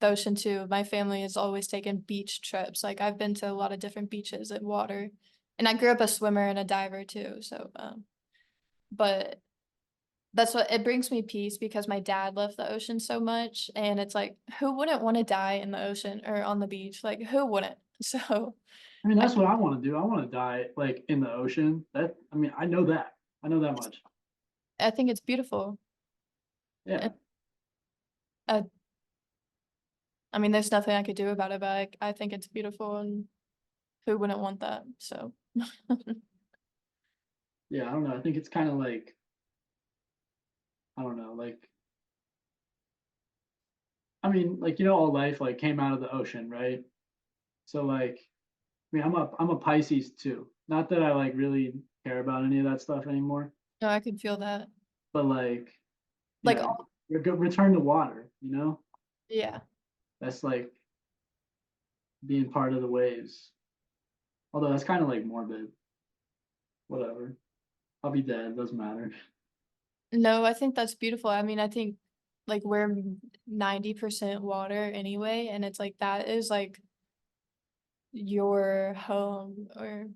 Speaker 2: the ocean too. My family has always taken beach trips. Like I've been to a lot of different beaches and water. And I grew up a swimmer and a diver too. So but that's what it brings me peace because my dad loved the ocean so much. And it's like, who wouldn't want to die in the ocean or on the beach? Like who wouldn't? So
Speaker 1: I mean,
Speaker 2: I
Speaker 1: that's what I want to do. I want to die like in the ocean. That I mean, I know that. I know that much.
Speaker 2: I think it's beautiful. And,
Speaker 1: Yeah.
Speaker 2: uh, I mean, there's nothing I could do about it, but I think it's beautiful and who wouldn't want that? So
Speaker 1: Yeah, I don't know. I think it's kind of like I don't know, like I mean, like all life like came out of the ocean, right? So like I mean, I'm a Pisces too. Not that I like really care about any of that stuff anymore,
Speaker 2: no, I could feel that.
Speaker 1: but like,
Speaker 2: Like all,
Speaker 1: return to water,
Speaker 2: yeah.
Speaker 1: That's like being part of the waves. Although that's kind of like morbid. Whatever. I'll be dead, doesn't matter.
Speaker 2: No, I think that's beautiful. I mean, I think like we're 90% water anyway, and it's like that is like your home, or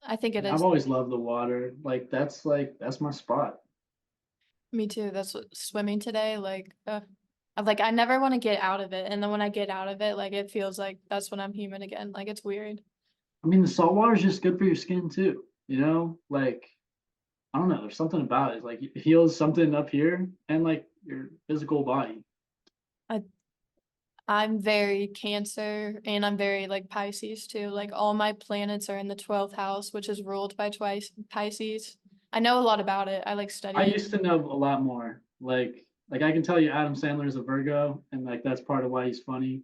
Speaker 2: I think it
Speaker 1: I've
Speaker 2: is.
Speaker 1: always loved the water. That's my spot.
Speaker 2: Me too. That's what swimming today, like I'm like I never want to get out of it, and then when I get out of it, like it feels like that's when I'm human again. Like it's weird.
Speaker 1: I mean, the salt water is just good for your skin too, Like I don't know, there's something about it. Like it heals something up here and like your physical body.
Speaker 2: I I'm very Cancer and I'm very like Pisces too. Like all my planets are in the 12th house, which is ruled by twice Pisces. I know a lot about it. I like
Speaker 1: I
Speaker 2: study it.
Speaker 1: used to know a lot more. Like I can tell you Adam Sandler is a Virgo and like that's part of why he's funny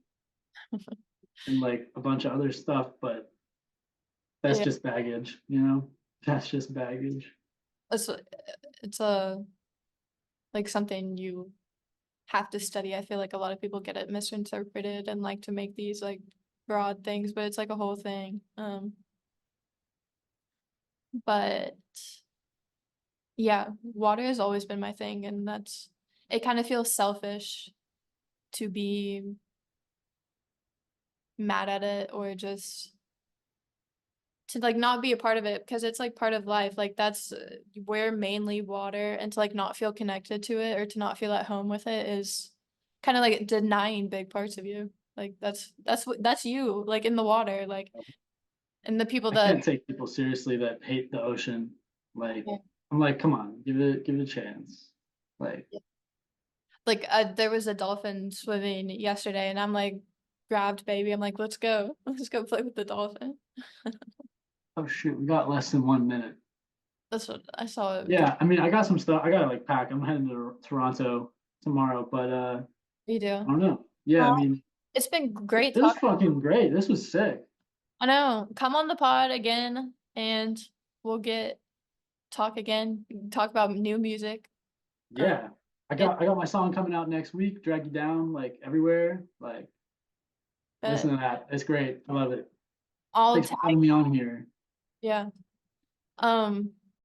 Speaker 1: and like a bunch of other stuff, but that's
Speaker 2: Yeah,
Speaker 1: just baggage. That's just baggage.
Speaker 2: it's a like something you have to study. I feel like a lot of people get it misinterpreted and like to make these like broad things, but it's like a whole thing. But yeah, water has always been my thing, and that's it kind of feels selfish to be mad at it or just to like not be a part of it because it's like part of life. Like that's we're mainly water, and to like not feel connected to it or to not feel at home with it is kind of like denying big parts of you. Like that's you like in the water, like and the people
Speaker 1: I
Speaker 2: that
Speaker 1: can't take people seriously that hate the ocean.
Speaker 2: yeah.
Speaker 1: Like I'm like, come on, give it a chance. Like,
Speaker 2: Like there was a dolphin swimming yesterday, and I'm like grabbed baby. I'm like, let's go, let's go play with the dolphin.
Speaker 1: oh shoot, we got less than 1 minute.
Speaker 2: That's what I saw.
Speaker 1: Yeah, I mean, I got some stuff. I gotta like pack. I'm heading to Toronto tomorrow, but
Speaker 2: You
Speaker 1: I
Speaker 2: do.
Speaker 1: don't know. Yeah, I
Speaker 2: Oh,
Speaker 1: mean,
Speaker 2: it's been great
Speaker 1: this is
Speaker 2: talking.
Speaker 1: fucking great. This was sick.
Speaker 2: I know. Come on the pod again and we'll get talk again, talk about new music. Uh,
Speaker 1: Yeah, I
Speaker 2: it
Speaker 1: got I got my song coming out next week. Drag You Down, like everywhere. Like, listen
Speaker 2: but
Speaker 1: to that. It's great. I love it.
Speaker 2: I'll
Speaker 1: Thanks for
Speaker 2: tag
Speaker 1: having me on here.
Speaker 2: yeah. Um